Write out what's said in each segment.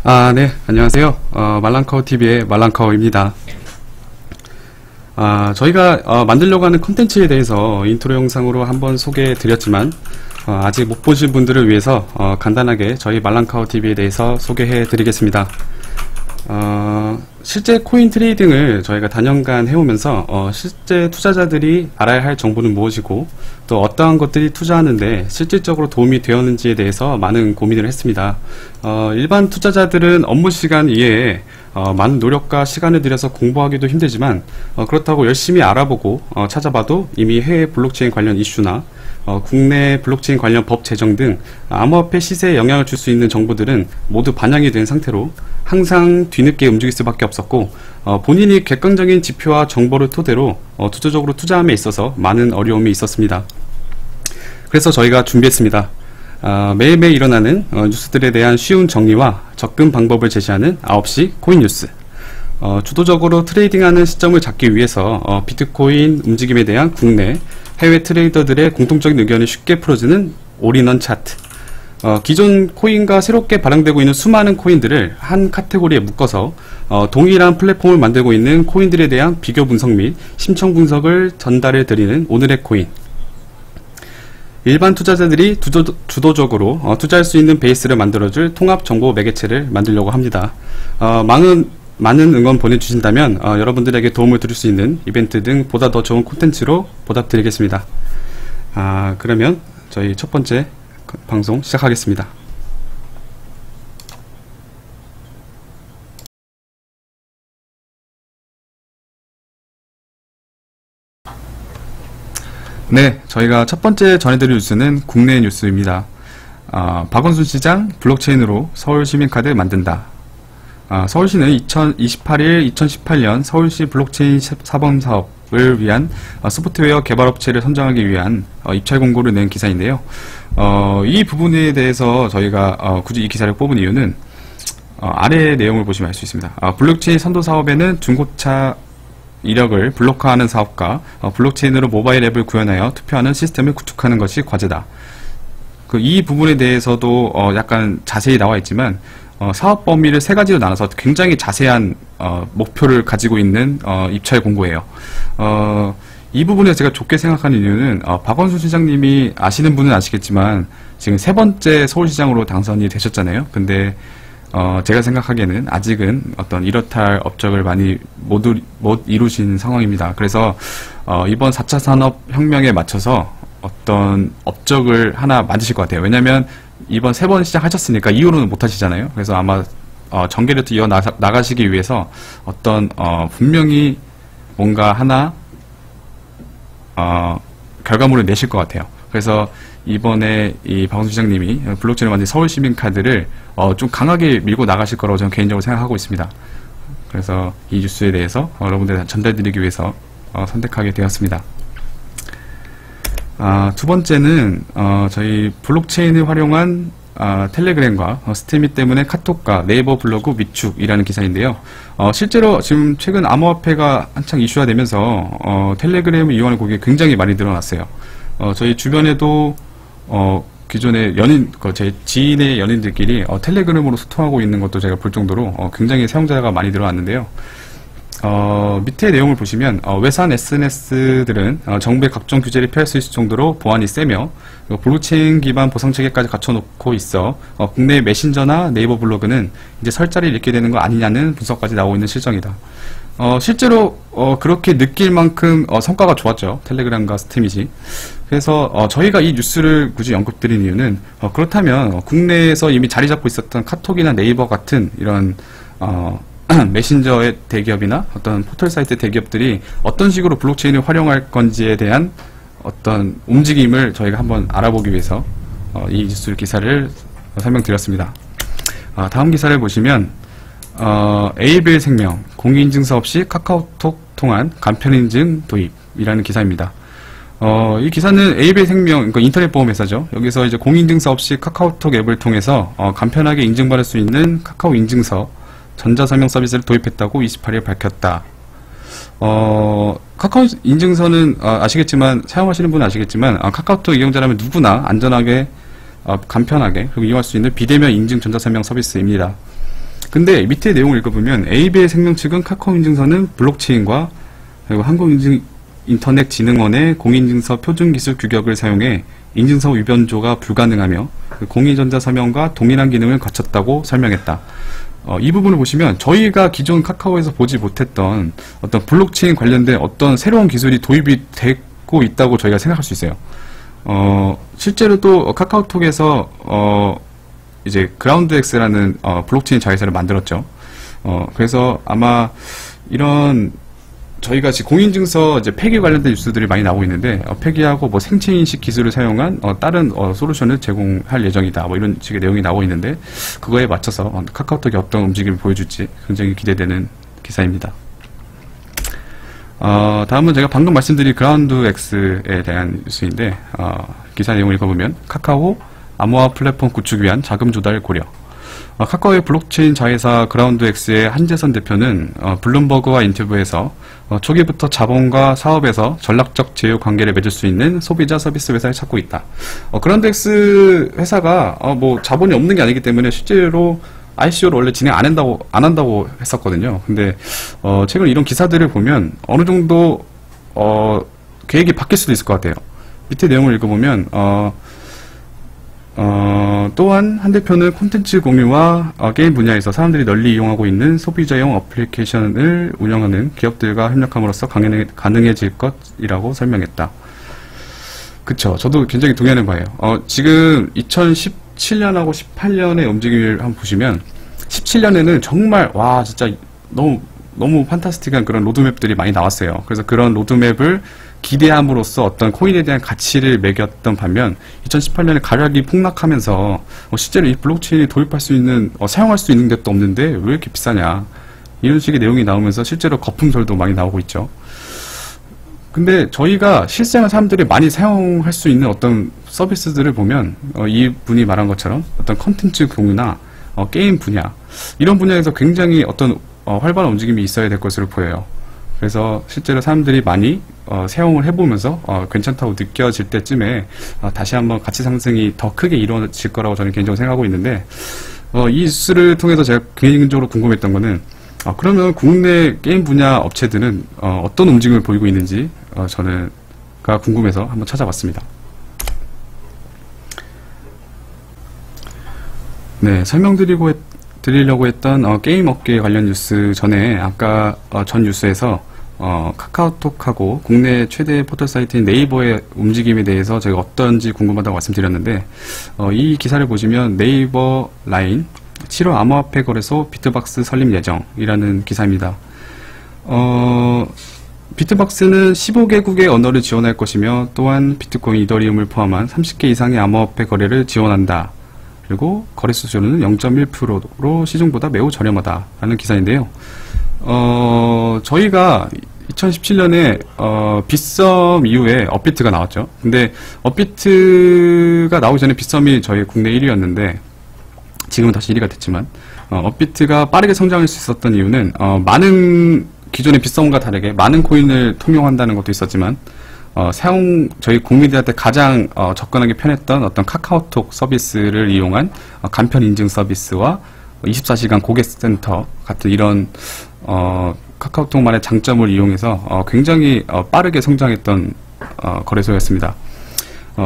네, 안녕하세요. 말랑카오TV의 말랑카오입니다. 저희가 만들려고 하는 콘텐츠에 대해서 인트로 영상으로 한번 소개해 드렸지만 아직 못 보신 분들을 위해서 간단하게 저희 말랑카오TV에 대해서 소개해 드리겠습니다. 실제 코인 트레이딩을 저희가 단연간 해오면서 실제 투자자들이 알아야 할 정보는 무엇이고 또 어떠한 것들이 투자하는데 실질적으로 도움이 되었는지에 대해서 많은 고민을 했습니다. 일반 투자자들은 업무 시간 이외에 많은 노력과 시간을 들여서 공부하기도 힘들지만 그렇다고 열심히 알아보고 찾아봐도 이미 해외 블록체인 관련 이슈나 국내 블록체인 관련 법 제정 등 암호화폐 시세에 영향을 줄 수 있는 정보들은 모두 반영이 된 상태로 항상 뒤늦게 움직일 수밖에 없었고 본인이 객관적인 지표와 정보를 토대로 투자적으로 투자함에 있어서 많은 어려움이 있었습니다. 그래서 저희가 준비했습니다. 매일매일 일어나는 뉴스들에 대한 쉬운 정리와 접근 방법을 제시하는 9시 코인 뉴스. 주도적으로 트레이딩하는 시점을 잡기 위해서 비트코인 움직임에 대한 국내, 해외 트레이더들의 공통적인 의견을 쉽게 풀어주는 올인원 차트. 기존 코인과 새롭게 발행되고 있는 수많은 코인들을 한 카테고리에 묶어서 동일한 플랫폼을 만들고 있는 코인들에 대한 비교 분석 및 심층 분석을 전달해 드리는 오늘의 코인. 일반 투자자들이 주도적으로 투자할 수 있는 베이스를 만들어줄 통합 정보 매개체를 만들려고 합니다. 많은 응원 보내주신다면 여러분들에게 도움을 드릴 수 있는 이벤트 등 보다 더 좋은 콘텐츠로 보답드리겠습니다. 그러면 저희 첫 번째 방송 시작하겠습니다. 네, 저희가 첫 번째 전해드릴 뉴스는 국내 뉴스입니다. 박원순 시장 블록체인으로 서울시민카드 만든다. 서울시는 2018년 서울시 블록체인 사범사업을 위한 소프트웨어 개발업체를 선정하기 위한 입찰 공고를 낸 기사인데요. 이 부분에 대해서 저희가 굳이 이 기사를 뽑은 이유는 아래 내용을 보시면 알 수 있습니다. 블록체인 선도 사업에는 중고차 이력을 블록화하는 사업과 블록체인으로 모바일 앱을 구현하여 투표하는 시스템을 구축하는 것이 과제다. 이 부분에 대해서도 약간 자세히 나와 있지만 사업 범위를 세 가지로 나눠서 굉장히 자세한 목표를 가지고 있는 입찰 공고예요. 이 부분에서 제가 좋게 생각하는 이유는 박원순 시장님이 아시는 분은 아시겠지만 지금 세 번째 서울시장으로 당선이 되셨잖아요. 근데 제가 생각하기에는 아직은 어떤 이렇다 할 업적을 많이 못 이루신 상황입니다. 그래서 이번 4차 산업혁명에 맞춰서 어떤 업적을 하나 만드실 것 같아요. 왜냐면 이번 세 번 시작하셨으니까 이후로는 못 하시잖아요. 그래서 아마 전개를 또 이어나가시기 위해서 어떤 분명히 뭔가 하나 결과물을 내실 것 같아요. 그래서 이번에 이 박원순 시장님이 블록체인을 만든 서울시민카드를 좀 강하게 밀고 나가실 거라고 저는 개인적으로 생각하고 있습니다. 그래서 이 뉴스에 대해서 여러분들한테 전달드리기 위해서 선택하게 되었습니다. 두 번째는 저희 블록체인을 활용한 텔레그램과 스테미 때문에 카톡과 네이버 블로그 위축이라는 기사인데요. 실제로 지금 최근 암호화폐가 한창 이슈화 되면서 텔레그램을 이용하는 고객이 굉장히 많이 늘어났어요. 저희 주변에도 기존의 제 지인의 연인들끼리 텔레그램으로 소통하고 있는 것도 제가 볼 정도로 굉장히 사용자가 많이 늘어났는데요. 밑에 내용을 보시면 외산 SNS들은 정부의 각종 규제를 피할 수 있을 정도로 보안이 세며 블록체인 기반 보상 체계까지 갖춰놓고 있어 국내 메신저나 네이버 블로그는 이제 설자리를 잃게 되는 거 아니냐는 분석까지 나오고 있는 실정이다. 실제로 그렇게 느낄 만큼 성과가 좋았죠. 텔레그램과 스테미지. 그래서 저희가 이 뉴스를 굳이 언급드린 이유는 그렇다면 국내에서 이미 자리 잡고 있었던 카톡이나 네이버 같은 이런 메신저의 대기업이나 어떤 포털 사이트 대기업들이 어떤 식으로 블록체인을 활용할 건지에 대한 어떤 움직임을 저희가 한번 알아보기 위해서 이 뉴스 기사를 설명드렸습니다. 다음 기사를 보시면 에이벨 생명 공인인증서 없이 카카오톡 통한 간편인증 도입이라는 기사입니다. 이 기사는 에이벨 생명, 그러니까 인터넷 보험 회사죠. 여기서 이제 공인인증서 없이 카카오톡 앱을 통해서 간편하게 인증받을 수 있는 카카오 인증서 전자서명 서비스를 도입했다고 28일 밝혔다. 카카오 인증서는 아시겠지만, 사용하시는 분은 아시겠지만 카카오톡 이용자라면 누구나 안전하게 간편하게 그리고 이용할 수 있는 비대면 인증 전자서명 서비스입니다. 근데 밑에 내용을 읽어보면 AB의 생명 측은 카카오 인증서는 블록체인과 그리고 한국인터넷진흥원의 공인인증서 표준기술 규격을 사용해 인증서 위변조가 불가능하며 그 공인전자 서명과 동일한 기능을 갖췄다고 설명했다. 이 부분을 보시면 저희가 기존 카카오에서 보지 못했던 어떤 블록체인 관련된 어떤 새로운 기술이 도입이 되고 있다고 저희가 생각할 수 있어요. 실제로 또 카카오톡에서 이제 그라운드X라는 블록체인 자회사를 만들었죠. 그래서 아마 이런 저희가 지금 공인증서 이제 폐기 관련된 뉴스들이 많이 나오고 있는데 폐기하고 뭐 생체인식 기술을 사용한 다른 솔루션을 제공할 예정이다. 뭐 이런 식의 내용이 나오고 있는데 그거에 맞춰서 카카오톡이 어떤 움직임을 보여줄지 굉장히 기대되는 기사입니다. 다음은 제가 방금 말씀드린 그라운드X에 대한 뉴스인데 기사 내용을 읽어보면 카카오 암호화 플랫폼 구축 위한 자금 조달 고려. 카카오의 블록체인 자회사 그라운드X의 한재선 대표는 블룸버그와 인터뷰에서 초기부터 자본과 사업에서 전략적 제휴 관계를 맺을 수 있는 소비자 서비스 회사를 찾고 있다. 그라운드X 회사가 뭐 자본이 없는 게 아니기 때문에 실제로 ICO를 원래 진행 안 한다고 했었거든요. 근데 최근 이런 기사들을 보면 어느 정도 계획이 바뀔 수도 있을 것 같아요. 밑에 내용을 읽어보면 또한 한 대표는 콘텐츠 공유와 게임 분야에서 사람들이 널리 이용하고 있는 소비자용 어플리케이션을 운영하는 기업들과 협력함으로써 가능해질 것이라고 설명했다. 그쵸. 저도 굉장히 동의하는 바예요. 지금 2017년하고 18년의 움직임을 한번 보시면 17년에는 정말 와 진짜 너무 판타스틱한 그런 로드맵들이 많이 나왔어요. 그래서 그런 로드맵을 기대함으로써 어떤 코인에 대한 가치를 매겼던 반면 2018년에 가격이 폭락하면서 실제로 이 블록체인이 도입할 수 있는 사용할 수 있는 것도 없는데 왜 이렇게 비싸냐 이런 식의 내용이 나오면서 실제로 거품설도 많이 나오고 있죠. 근데 저희가 실생활 사람들이 많이 사용할 수 있는 어떤 서비스들을 보면 이분이 말한 것처럼 어떤 컨텐츠 공유나 게임 분야 이런 분야에서 굉장히 어떤 활발한 움직임이 있어야 될 것으로 보여요. 그래서 실제로 사람들이 많이 사용을 해보면서 괜찮다고 느껴질 때쯤에 다시 한번 가치 상승이 더 크게 이루어질 거라고 저는 개인적으로 생각하고 있는데 이 뉴스를 통해서 제가 개인적으로 궁금했던 거는 그러면 국내 게임 분야 업체들은 어떤 움직임을 보이고 있는지 저는 궁금해서 한번 찾아봤습니다. 네, 드리려고 했던 게임 업계 관련 뉴스 전에 아까 전 뉴스에서 카카오톡하고 국내 최대 포털 사이트인 네이버의 움직임에 대해서 제가 어떤지 궁금하다고 말씀드렸는데 이 기사를 보시면 네이버 라인 7월 암호화폐 거래소 비트박스 설립 예정이라는 기사입니다. 비트박스는 15개국의 언어를 지원할 것이며 또한 비트코인, 이더리움을 포함한 30개 이상의 암호화폐 거래를 지원한다. 그리고 거래 수수료는 0.1%로 시중보다 매우 저렴하다라는 기사인데요. 저희가 2017년에 빗썸 이후에 업비트가 나왔죠. 근데 업비트가 나오기 전에 빗썸이 저희 국내 1위였는데 지금은 다시 1위가 됐지만 업비트가 빠르게 성장할 수 있었던 이유는 많은 기존의 빗썸과 다르게 많은 코인을 통용한다는 것도 있었지만 저희 국민들한테 가장 접근하기 편했던 어떤 카카오톡 서비스를 이용한 간편 인증 서비스와 24시간 고객센터 같은 이런 카카오톡만의 장점을 이용해서 굉장히 빠르게 성장했던 거래소였습니다.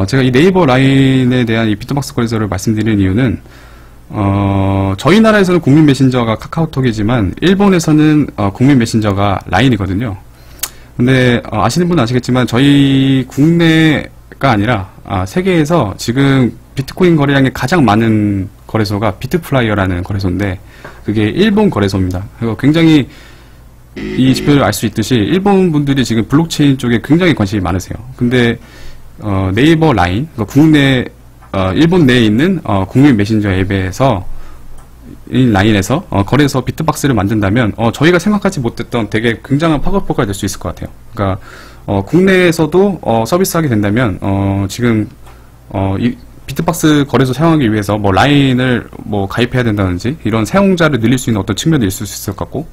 제가 이 네이버 라인에 대한 이 비트박스 거래소를 말씀드리는 이유는 저희 나라에서는 국민 메신저가 카카오톡이지만 일본에서는 국민 메신저가 라인이거든요. 근데 아시는 분은 아시겠지만 저희 국내가 아니라 세계에서 지금 비트코인 거래량이 가장 많은 거래소가 비트플라이어라는 거래소인데 그게 일본 거래소입니다. 그리고 굉장히 이 지표를 알 수 있듯이 일본 분들이 지금 블록체인 쪽에 굉장히 관심이 많으세요. 근데 네이버 라인, 그러니까 국내 일본 내에 있는 국민 메신저 앱에서 이 라인에서 거래소 비트박스를 만든다면 저희가 생각하지 못했던 되게 굉장한 파급효과가 될 수 있을 것 같아요. 그러니까 국내에서도 서비스하게 된다면 지금 이 비트박스 거래소 사용하기 위해서 뭐 라인을 뭐 가입해야 된다든지 이런 사용자를 늘릴 수 있는 어떤 측면도 있을 수 있을 것 같고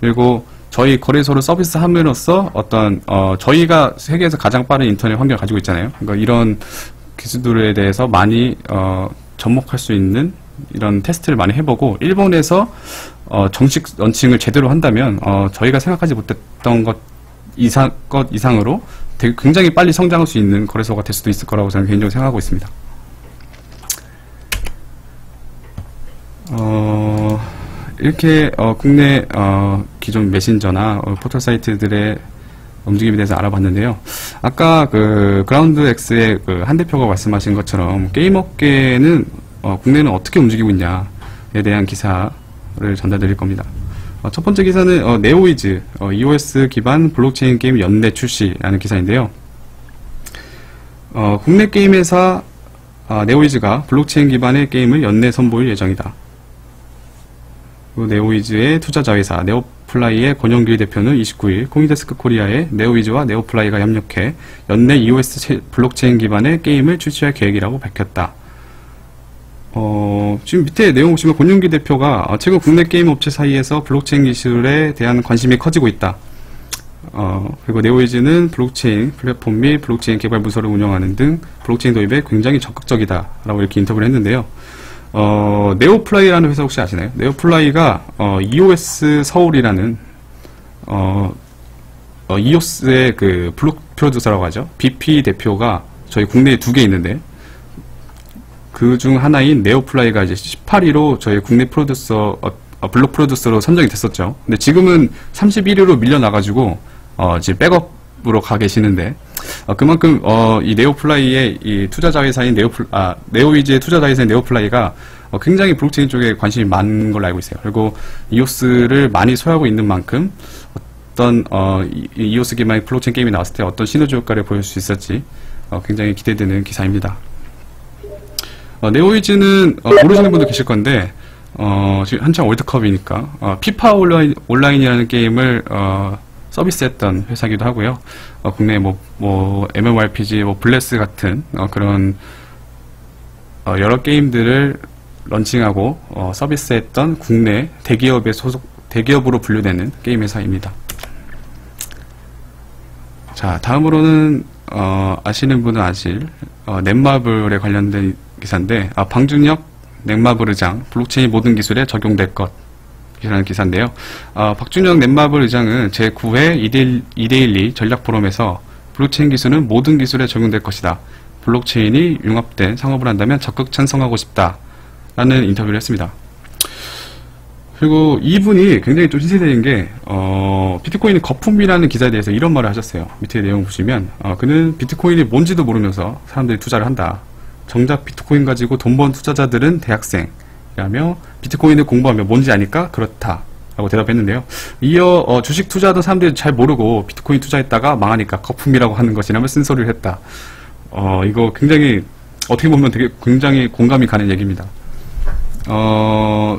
그리고 저희 거래소를 서비스함으로써 어떤 저희가 세계에서 가장 빠른 인터넷 환경을 가지고 있잖아요. 그러니까 이런 기술들에 대해서 많이 접목할 수 있는 이런 테스트를 많이 해보고 일본에서 정식 런칭을 제대로 한다면 저희가 생각하지 못했던 것 이상으로 되게 굉장히 빨리 성장할 수 있는 거래소가 될 수도 있을 거라고 저는 개인적으로 생각하고 있습니다. 이렇게 국내 기존 메신저나 포털 사이트들의 움직임에 대해서 알아봤는데요. 아까 그 그라운드X의 그 한 대표가 말씀하신 것처럼 게임 업계는 국내는 어떻게 움직이고 있냐에 대한 기사를 전달드릴 겁니다. 첫 번째 기사는 네오이즈 iOS 기반 블록체인 게임 연내 출시라는 기사인데요. 국내 게임 회사 네오이즈가 블록체인 기반의 게임을 연내 선보일 예정이다. 네오이즈의 투자자 회사 네오플라이의 권영길 대표는 29일 코인데스크 코리아의 네오이즈와 네오플라이가 협력해 연내 iOS 블록체인 기반의 게임을 출시할 계획이라고 밝혔다. 지금 밑에 내용 보시면 권영길 대표가 최근 국내 게임 업체 사이에서 블록체인 기술에 대한 관심이 커지고 있다. 그리고 네오이즈는 블록체인 플랫폼 및 블록체인 개발 부서를 운영하는 등 블록체인 도입에 굉장히 적극적이다 라고 이렇게 인터뷰를 했는데요. 네오플라이라는 회사 혹시 아시나요? 네오플라이가 EOS 서울이라는 EOS의 그 블록 프로듀서라고 하죠. BP 대표가 저희 국내에 2개 있는데 그 중 하나인 네오플라이가 이제 18위로 저희 국내 프로듀서 블록 프로듀서로 선정이 됐었죠. 근데 지금은 31위로 밀려나가지고 이제 백업으로 가 계시는데 그만큼 이 네오플라이의 이 투자자 회사인 네오이즈의 투자자 회사인 네오플라이가 굉장히 블록체인 쪽에 관심이 많은 걸로 알고 있어요. 그리고 이오스를 많이 소유하고 있는 만큼 어떤 이오스 기반의 블록체인 게임이 나왔을 때 어떤 시너지 효과를 보일 수 있을지 굉장히 기대되는 기사입니다. 네오이즈는 모르시는 분도 계실 건데 지금 한창 월드컵이니까 피파 온라인이라는 게임을 서비스했던 회사기도 하고요. 국내 뭐 MMORPG, 블레스 같은 그런 여러 게임들을 런칭하고 서비스했던 국내 대기업으로 분류되는 게임 회사입니다. 자, 다음으로는 아시는 분은 아실 넷마블에 관련된 기사인데 방준혁 넷마블 의장 블록체인 모든 기술에 적용될 것이라는 기사인데요. 박준혁 넷마블 의장은 제9회 2대1 전략 포럼에서 블록체인 기술은 모든 기술에 적용될 것이다. 블록체인이 융합된 상업을 한다면 적극 찬성하고 싶다. 라는 인터뷰를 했습니다. 그리고 이분이 굉장히 좀 신세대인 게 비트코인이 거품이라는 기사에 대해서 이런 말을 하셨어요. 밑에 내용 보시면 그는 비트코인이 뭔지도 모르면서 사람들이 투자를 한다. 정작 비트코인 가지고 돈 번 투자자들은 대학생이라며 비트코인을 공부하며 뭔지 아니까 그렇다 라고 대답했는데요. 이어 주식 투자하던 사람들이 잘 모르고 비트코인 투자했다가 망하니까 거품이라고 하는 것이라며 쓴소리를 했다. 이거 굉장히 어떻게 보면 되게 굉장히 공감이 가는 얘기입니다.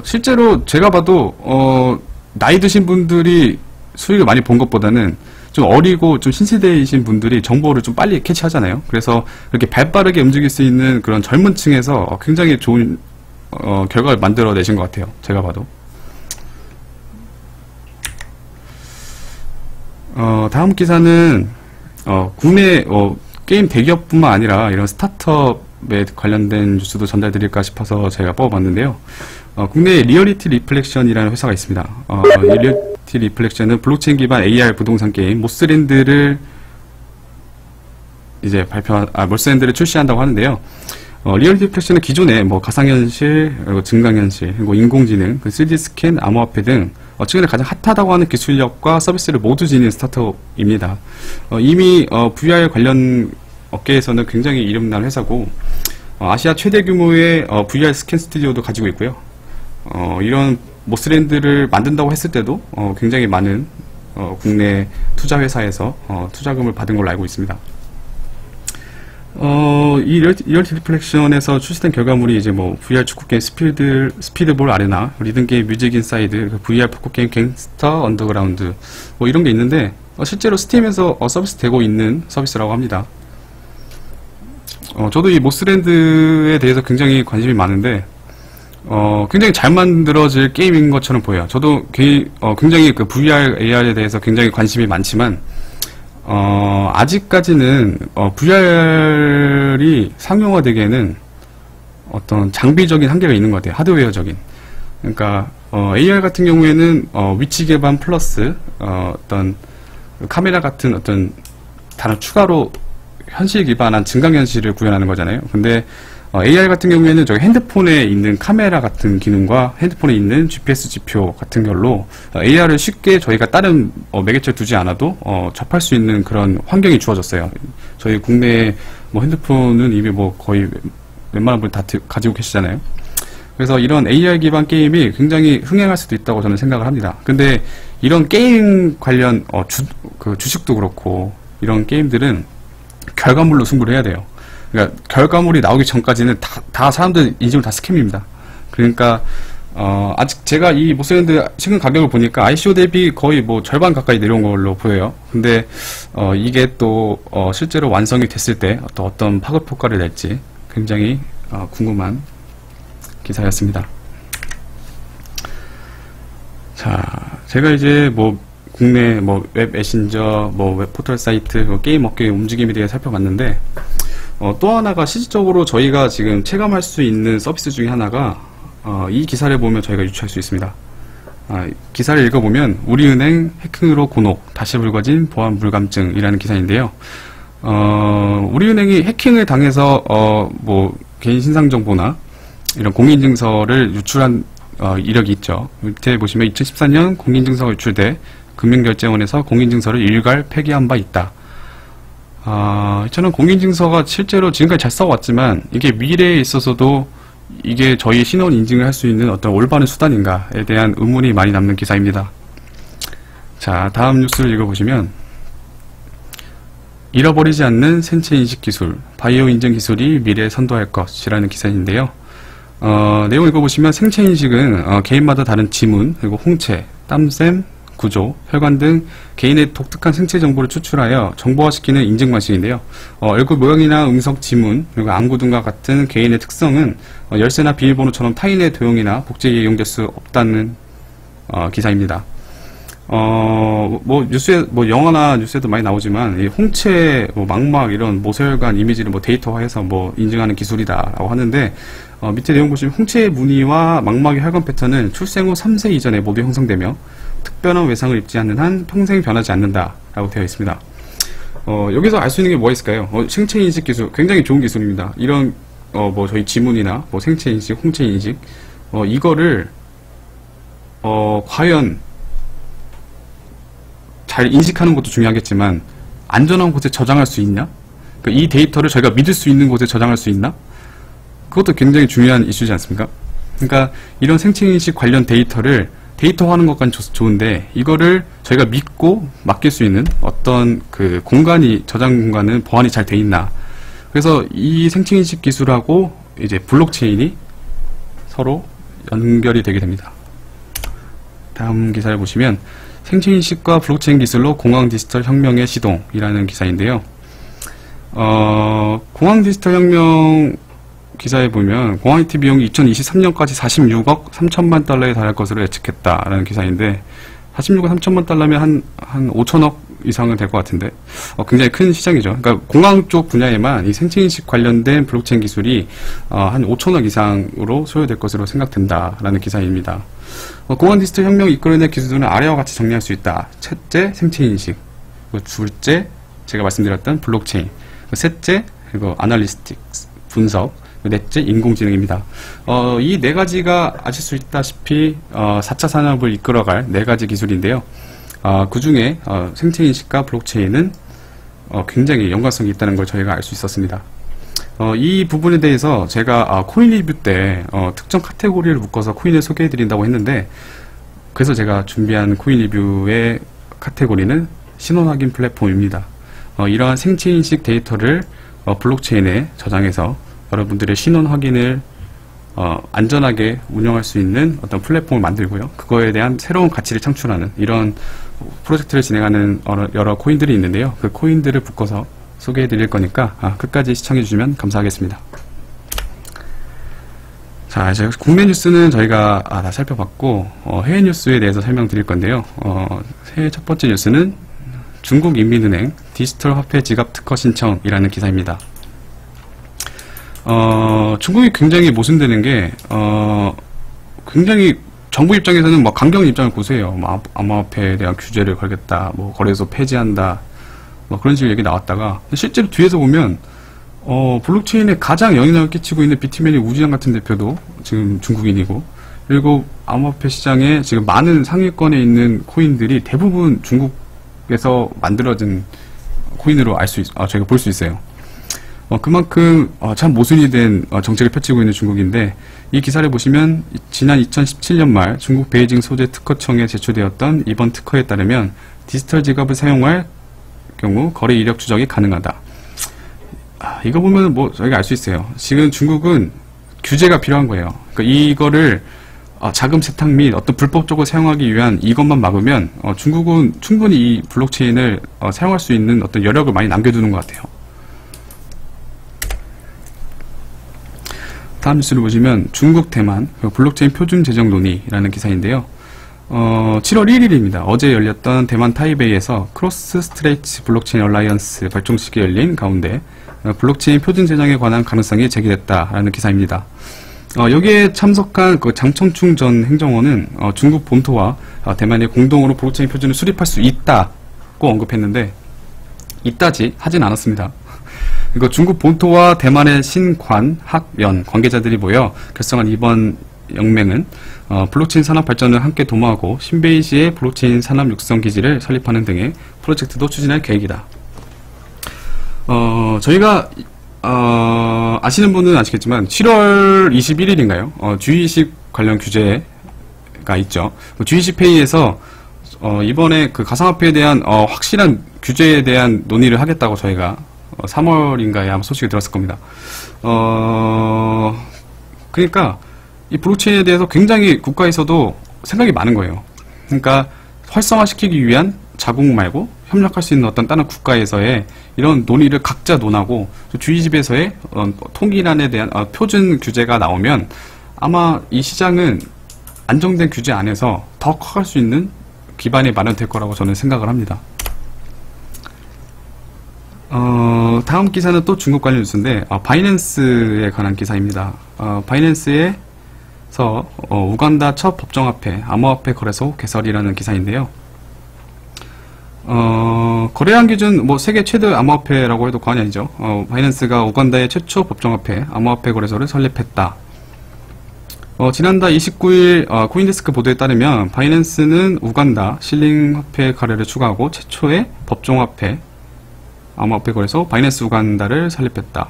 실제로 제가 봐도 나이 드신 분들이 수익을 많이 본 것보다는 좀 어리고 좀 신세대이신 분들이 정보를 좀 빨리 캐치하잖아요. 그래서 그렇게 발빠르게 움직일 수 있는 그런 젊은 층에서 굉장히 좋은 결과를 만들어내신 것 같아요. 제가 봐도. 다음 기사는 국내 게임 대기업뿐만 아니라 이런 스타트업에 관련된 뉴스도 전달드릴까 싶어서 제가 뽑아봤는데요. 국내에 리얼리티 리플렉션이라는 회사가 있습니다. 리얼리티 리플렉션은 블록체인 기반 AR 부동산 게임 모스랜드를 이제 모스랜드를 출시한다고 하는데요. 리얼리티 리플렉션은 기존에 가상현실, 그리고 증강현실, 그리고 인공지능, 3D 스캔, 암호화폐 등 최근에 가장 핫하다고 하는 기술력과 서비스를 모두 지닌 스타트업입니다. 이미 VR 관련 업계에서는 굉장히 이름난 회사고 아시아 최대 규모의 VR 스캔 스튜디오도 가지고 있고요. 이런 모스랜드를 만든다고 했을 때도 굉장히 많은 국내 투자 회사에서 투자금을 받은 걸로 알고 있습니다. 이 리얼티 리플렉션에서 출시된 결과물이 이제 VR 축구 게임 스피드볼 아레나, 리듬 게임 뮤직 인사이드, VR 포커 게임 갱스터 언더그라운드 이런 게 있는데 실제로 스팀에서 서비스되고 있는 서비스라고 합니다. 저도 이 모스랜드에 대해서 굉장히 관심이 많은데 굉장히 잘 만들어질 게임인 것처럼 보여요. 저도 굉장히 그 VR, AR에 대해서 굉장히 관심이 많지만 아직까지는 VR이 상용화되기에는 어떤 장비적인 한계가 있는 것 같아요. 하드웨어적인. 그러니까 AR 같은 경우에는 위치 기반 플러스 어떤 카메라 같은 어떤 다른 추가로 현실 기반한 증강현실을 구현하는 거잖아요. 근데 AR 같은 경우에는 저희 핸드폰에 있는 카메라 같은 기능과 핸드폰에 있는 GPS 지표 같은 걸로 AR을 쉽게 저희가 다른 매개체를 두지 않아도 접할 수 있는 그런 환경이 주어졌어요. 저희 국내 뭐 핸드폰은 이미 뭐 거의 웬만한 분 다 가지고 계시잖아요. 그래서 이런 AR 기반 게임이 굉장히 흥행할 수도 있다고 저는 생각을 합니다. 근데 이런 게임 관련 주식도 그렇고 이런 게임들은 결과물로 승부를 해야 돼요. 그러니까 결과물이 나오기 전까지는 다 사람들 인식은 다 스캠입니다. 그러니까 아직 제가 이 모스랜드 최근 가격을 보니까 ICO 대비 거의 뭐 절반 가까이 내려온 걸로 보여요. 근데 이게 또 실제로 완성이 됐을 때 어떤 파급 효과를 낼지 굉장히 궁금한 기사였습니다. 자, 제가 이제 뭐 국내 뭐 웹 메신저, 뭐 웹 포털 사이트, 게임 업계의 움직임에 대해 살펴봤는데 또 하나가 실질적으로 저희가 지금 체감할 수 있는 서비스 중에 하나가 이 기사를 보면 저희가 유추할 수 있습니다. 기사를 읽어보면 우리은행 해킹으로 곤혹, 다시 불거진 보안 불감증이라는 기사인데요. 우리은행이 해킹을 당해서 뭐 개인 신상 정보나 이런 공인증서를 유출한 이력이 있죠. 밑에 보시면 2014년 공인증서가 유출돼 금융결제원에서 공인증서를 일괄 폐기한 바 있다. 저는 공인증서가 실제로 지금까지 잘 써왔지만 이게 미래에 있어서도 이게 저희 신원 인증을 할 수 있는 어떤 올바른 수단인가에 대한 의문이 많이 남는 기사입니다. 자, 다음 뉴스를 읽어보시면 잃어버리지 않는 생체인식 기술, 바이오 인증 기술이 미래에 선도할 것이라는 기사인데요. 내용 읽어보시면 생체인식은 개인마다 다른 지문, 그리고 홍채, 땀샘, 구조, 혈관 등 개인의 독특한 생체 정보를 추출하여 정보화시키는 인증 방식인데요. 얼굴 모양이나 음성 지문, 그리고 안구 등과 같은 개인의 특성은 열쇠나 비밀번호처럼 타인의 도용이나 복제에 이용될 수 없다는 기사입니다. 뭐 뉴스에 뭐 영화나 뉴스에도 많이 나오지만 이 홍채, 뭐 망막 이런 모세혈관 이미지를 뭐 데이터화해서 뭐 인증하는 기술이다라고 하는데 밑에 내용 보시면 홍채의 무늬와 망막의 혈관 패턴은 출생 후 3세 이전에 모두 형성되며 특별한 외상을 입지 않는 한 평생 변하지 않는다라고 되어 있습니다. 여기서 알 수 있는 게 뭐가 있을까요? 생체 인식 기술 굉장히 좋은 기술입니다. 이런 뭐 저희 지문이나 뭐 생체 인식, 홍채 인식 이거를 과연 잘 인식하는 것도 중요하겠지만 안전한 곳에 저장할 수 있냐? 그러니까 이 데이터를 저희가 믿을 수 있는 곳에 저장할 수 있나? 그것도 굉장히 중요한 이슈지 않습니까? 그러니까 이런 생체인식 관련 데이터를 데이터화하는 것까지 좋은데 이거를 저희가 믿고 맡길 수 있는 어떤 그 공간이 저장 공간은 보안이 잘 돼 있나? 그래서 이 생체인식 기술하고 이제 블록체인이 서로 연결이 되게 됩니다. 다음 기사를 보시면 생체인식과 블록체인 기술로 공항 디지털 혁명의 시동이라는 기사인데요. 공항 디지털 혁명 기사에 보면 공항 IT 비용이 2023년까지 46억 3천만 달러에 달할 것으로 예측했다라는 기사인데 46억 3천만 달러면 한 5천억 이상은 될 것 같은데 굉장히 큰 시장이죠. 그러니까 공항 쪽 분야에만 이 생체인식 관련된 블록체인 기술이 한 5천억 이상으로 소요될 것으로 생각된다라는 기사입니다. 공항 디지털 혁명을 이끌어낼 기술은 아래와 같이 정리할 수 있다. 첫째, 생체인식. 둘째, 제가 말씀드렸던 블록체인. 셋째, 그리고 아날리스틱스, 분석. 넷째, 인공지능입니다. 이 네 가지가 아실 수 있다시피 4차 산업을 이끌어갈 네 가지 기술인데요. 그 중에 생체인식과 블록체인은 굉장히 연관성이 있다는 걸 저희가 알 수 있었습니다. 이 부분에 대해서 제가 코인 리뷰 때 특정 카테고리를 묶어서 코인을 소개해 드린다고 했는데 그래서 제가 준비한 코인 리뷰의 카테고리는 신원 확인 플랫폼입니다. 이러한 생체인식 데이터를 블록체인에 저장해서 여러분들의 신원 확인을 안전하게 운영할 수 있는 어떤 플랫폼을 만들고요. 그거에 대한 새로운 가치를 창출하는 이런 프로젝트를 진행하는 여러 코인들이 있는데요. 그 코인들을 묶어서 소개해 드릴 거니까 끝까지 시청해 주시면 감사하겠습니다. 자, 이제 국내 뉴스는 저희가 다 살펴봤고 해외 뉴스에 대해서 설명드릴 건데요. 해외 첫 번째 뉴스는 중국인민은행 디지털 화폐 지갑 특허 신청이라는 기사입니다. 중국이 굉장히 모순되는 게 굉장히 정부 입장에서는 뭐 강경 입장을 고수해요. 뭐 암호화폐에 대한 규제를 걸겠다, 뭐 거래소 폐지한다, 뭐 그런 식의 얘기 나왔다가 실제로 뒤에서 보면 블록체인에 가장 영향을 끼치고 있는 비트맨의 우지양 같은 대표도 지금 중국인이고, 그리고 암호화폐 시장에 지금 많은 상위권에 있는 코인들이 대부분 중국에서 만들어진 코인으로 저희가 볼 수 있어요. 그만큼 참 모순이 된 정책을 펼치고 있는 중국인데, 이 기사를 보시면 지난 2017년 말 중국 베이징 소재 특허청에 제출되었던 이번 특허에 따르면 디지털 지갑을 사용할 경우 거래 이력 추적이 가능하다. 이거 보면 뭐 저희가 알 수 있어요. 지금 중국은 규제가 필요한 거예요. 그러니까 이거를 자금 세탁 및 어떤 불법적으로 사용하기 위한 이것만 막으면 중국은 충분히 이 블록체인을 사용할 수 있는 어떤 여력을 많이 남겨두는 것 같아요. 다음 뉴스를 보시면 중국 대만 블록체인 표준 제정 논의라는 기사인데요. 7월 1일입니다. 어제 열렸던 대만 타이베이에서 크로스 스트레이트 블록체인 얼라이언스 발족식이 열린 가운데 블록체인 표준 제정에 관한 가능성이 제기됐다라는 기사입니다. 여기에 참석한 그 장청충 전 행정원은 중국 본토와 대만이 공동으로 블록체인 표준을 수립할 수 있다고 언급했는데, 있다지 하진 않았습니다. 그러니까 중국 본토와 대만의 신관, 학연 관계자들이 모여 결성한 이번 연맹은 블록체인 산업 발전을 함께 도모하고 신베이지의 블록체인 산업 육성 기지를 설립하는 등의 프로젝트도 추진할 계획이다. 저희가 아시는 분은 아시겠지만 7월 21일인가요? G20 관련 규제가 있죠. G20 회의에서 이번에 그 가상화폐에 대한 확실한 규제에 대한 논의를 하겠다고 저희가 3월인가에 아마 소식을 들었을 겁니다. 그러니까 이 블록체인에 대해서 굉장히 국가에서도 생각이 많은 거예요. 그러니까 활성화시키기 위한 자국 말고 협력할 수 있는 어떤 다른 국가에서의 이런 논의를 각자 논하고, G20에서의 통일안에 대한 표준 규제가 나오면 아마 이 시장은 안정된 규제 안에서 더 커갈 수 있는 기반이 마련될 거라고 저는 생각을 합니다. 다음 기사는 또 중국 관련 뉴스인데, 바이낸스에 관한 기사입니다. 바이낸스에서 우간다 첫 법정화폐, 암호화폐 거래소 개설이라는 기사인데요. 거래량 기준 세계 최대 암호화폐라고 해도 과언이 아니죠. 바이낸스가 우간다의 최초 법정화폐, 암호화폐 거래소를 설립했다. 지난달 29일 코인데스크 보도에 따르면 바이낸스는 우간다 실링 화폐 거래를 추가하고 최초의 법정화폐 암호화폐 거래소 바이낸스 우간다를 설립했다.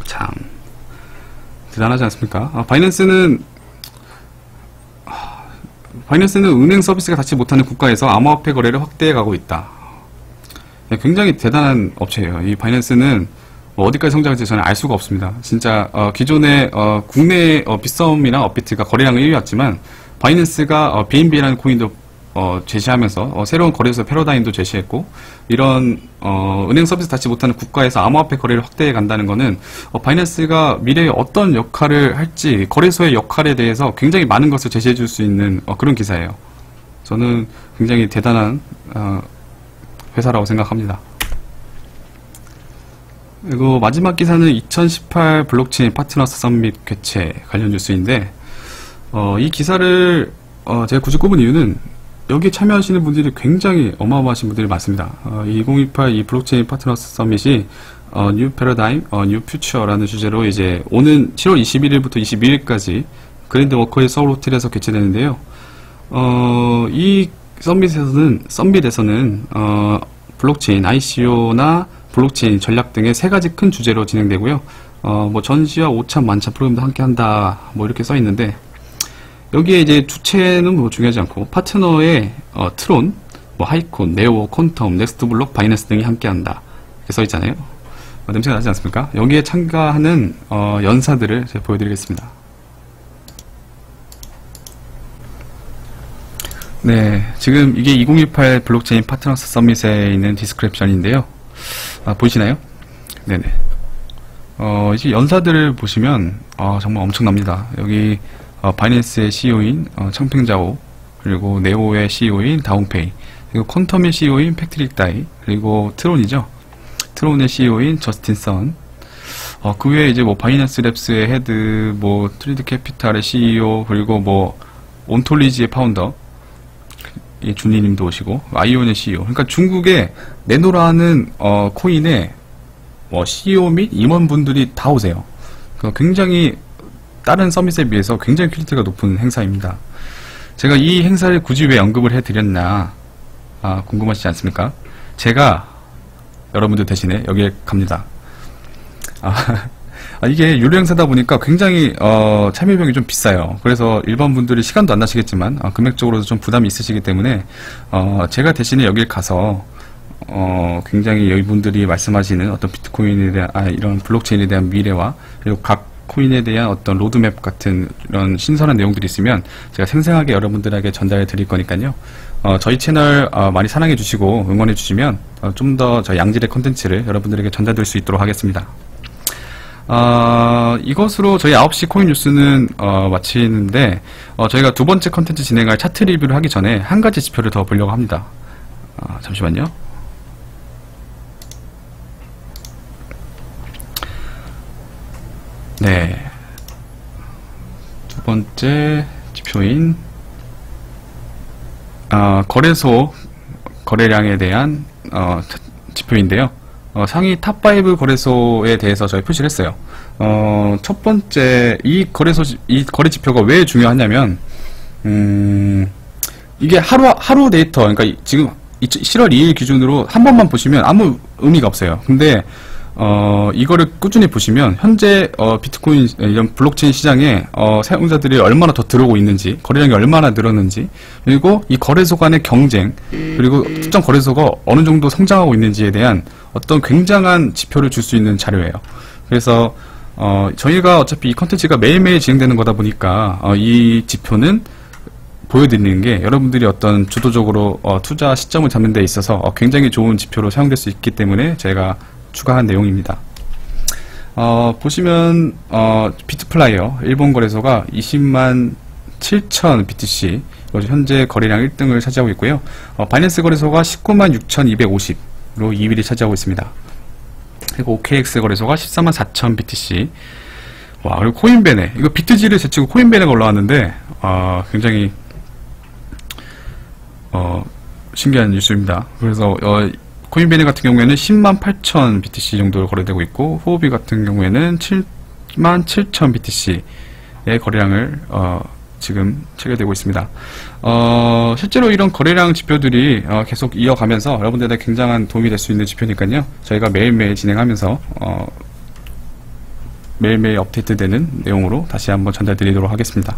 참 대단하지 않습니까? 바이낸스는 은행 서비스가 닿지 못하는 국가에서 암호화폐 거래를 확대해 가고 있다. 굉장히 대단한 업체예요. 이 바이낸스는 어디까지 성장할지 저는 알 수가 없습니다. 진짜 기존의 국내 빗썸이나 업비트가 거래량을 1위였지만 바이낸스가 BNB라는 코인도 제시하면서 새로운 거래소 패러다임도 제시했고, 이런 은행 서비스 닿지 못하는 국가에서 암호화폐 거래를 확대해 간다는 것은 바이낸스가 미래에 어떤 역할을 할지, 거래소의 역할에 대해서 굉장히 많은 것을 제시해 줄 수 있는 그런 기사예요. 저는 굉장히 대단한 회사라고 생각합니다. 그리고 마지막 기사는 2018 블록체인 파트너스 서밋 개최 관련 뉴스인데, 이 기사를 제가 굳이 꼽은 이유는 여기에 참여하시는 분들이 굉장히 어마어마하신 분들이 많습니다. 2028 이 블록체인 파트너스 서밋이 뉴 패러다임, 뉴 퓨처라는 주제로 이제 오는 7월 21일부터 22일까지 그랜드 워커힐 서울 호텔에서 개최되는데요. 이 서밋에서는 블록체인, ICO나 블록체인 전략 등의 세 가지 큰 주제로 진행되고요. 전시와 오찬 만찬 프로그램도 함께 한다, 이렇게 써 있는데, 여기에 이제 주체는 중요하지 않고 파트너의 트론, 하이콘, 네오, 퀀텀, 넥스트블록, 바이낸스 등이 함께한다 이렇게 써 있잖아요. 냄새가 나지 않습니까? 여기에 참가하는 연사들을 제가 보여드리겠습니다. 네, 지금 이게 2018 블록체인 파트너스 서밋에 있는 디스크립션인데요. 보이시나요? 네네. 이제 연사들을 보시면 정말 엄청납니다. 여기 바이낸스의 CEO인 청평자오, 그리고 네오의 CEO인 다운페이, 그리고 퀀텀의 CEO인 패트릭 다이, 그리고 트론이죠. 트론의 CEO인 저스틴 선. 그 외에 이제 바이낸스 랩스의 헤드, 트리드 캐피탈의 CEO, 그리고 온톨리지의 파운더 준이님도 오시고 아이온의 CEO, 그러니까 중국의 네노라는 코인의 CEO 및 임원분들이 다 오세요. 굉장히 다른 서밋에 비해서 굉장히 퀄리티가 높은 행사입니다. 제가 이 행사를 굳이 왜 언급을 해드렸나 궁금하시지 않습니까? 제가 여러분들 대신에 여기에 갑니다. 이게 유료 행사다 보니까 굉장히 참여비용이 좀 비싸요. 그래서 일반 분들이 시간도 안 나시겠지만 금액적으로도 좀 부담이 있으시기 때문에 제가 대신에 여길 가서 굉장히 여러분들이 말씀하시는 어떤 비트코인에 대한 이런 블록체인에 대한 미래와 그리고 각 코인에 대한 어떤 로드맵 같은 이런 신선한 내용들이 있으면 제가 생생하게 여러분들에게 전달해 드릴 거니까요. 저희 채널 많이 사랑해 주시고 응원해 주시면 좀 더 저 양질의 컨텐츠를 여러분들에게 전달드릴 수 있도록 하겠습니다. 이것으로 저희 9시 코인 뉴스는 마치는데 저희가 두 번째 컨텐츠 진행할 차트 리뷰를 하기 전에 한 가지 지표를 더 보려고 합니다. 잠시만요. 네, 두 번째 지표인 거래소 거래량에 대한 지표인데요. 상위 탑5 거래소에 대해서 저희 표시를 했어요. 첫 번째 이 거래 지표가 왜 중요하냐면 이게 하루 데이터, 그러니까 지금 7월 2일 기준으로 한 번만 보시면 아무 의미가 없어요. 근데 이거를 꾸준히 보시면 현재 비트코인 이런 블록체인 시장에 사용자들이 얼마나 더 들어오고 있는지, 거래량이 얼마나 늘었는지, 그리고 이 거래소 간의 경쟁, 그리고 특정 거래소가 어느 정도 성장하고 있는지에 대한 어떤 굉장한 지표를 줄 수 있는 자료예요. 그래서 저희가 어차피 이 컨텐츠가 매일매일 진행되는 거다 보니까 이 지표는 보여드리는 게 여러분들이 어떤 주도적으로 투자 시점을 잡는 데 있어서 굉장히 좋은 지표로 사용될 수 있기 때문에 제가 추가한 내용입니다. 보시면 비트플라이어 일본 거래소가 20만 7천 BTC 현재 거래량 1등을 차지하고 있고요. 바이낸스 거래소가 19만 6,250로 2위를 차지하고 있습니다. 그리고 OKX 거래소가 14만 4천 BTC. 와, 그리고 코인베네, 이거 비트지를 제치고 코인베네가 올라왔는데 굉장히 신기한 뉴스입니다. 그래서 코인베네 같은 경우에는 10만 8천 BTC 정도로 거래되고 있고, 후오비 같은 경우에는 7만 7천 BTC의 거래량을 지금 체결되고 있습니다. 실제로 이런 거래량 지표들이 계속 이어가면서 여러분들에게 굉장한 도움이 될 수 있는 지표니까요. 저희가 매일매일 진행하면서 매일매일 업데이트되는 내용으로 다시 한번 전달드리도록 하겠습니다.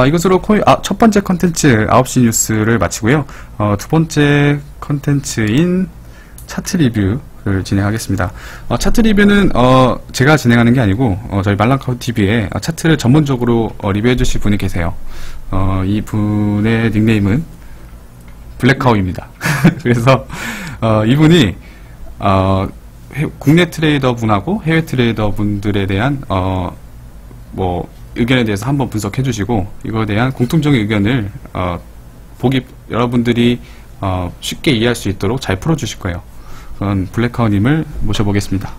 이것으로 첫 번째 컨텐츠 9시 뉴스를 마치고요. 두 번째 컨텐츠인 차트 리뷰를 진행하겠습니다. 차트 리뷰는 제가 진행하는 게 아니고 저희 말랑카우TV에 차트를 전문적으로 리뷰해 주실 분이 계세요. 이 분의 닉네임은 블랙카우입니다. 그래서 이분이 국내 트레이더 분하고 해외 트레이더 분들에 대한 의견에 대해서 한번 분석해 주시고, 이거에 대한 공통적인 의견을 여러분들이 쉽게 이해할 수 있도록 잘 풀어 주실 거예요. 그럼 블랙카우님을 모셔보겠습니다.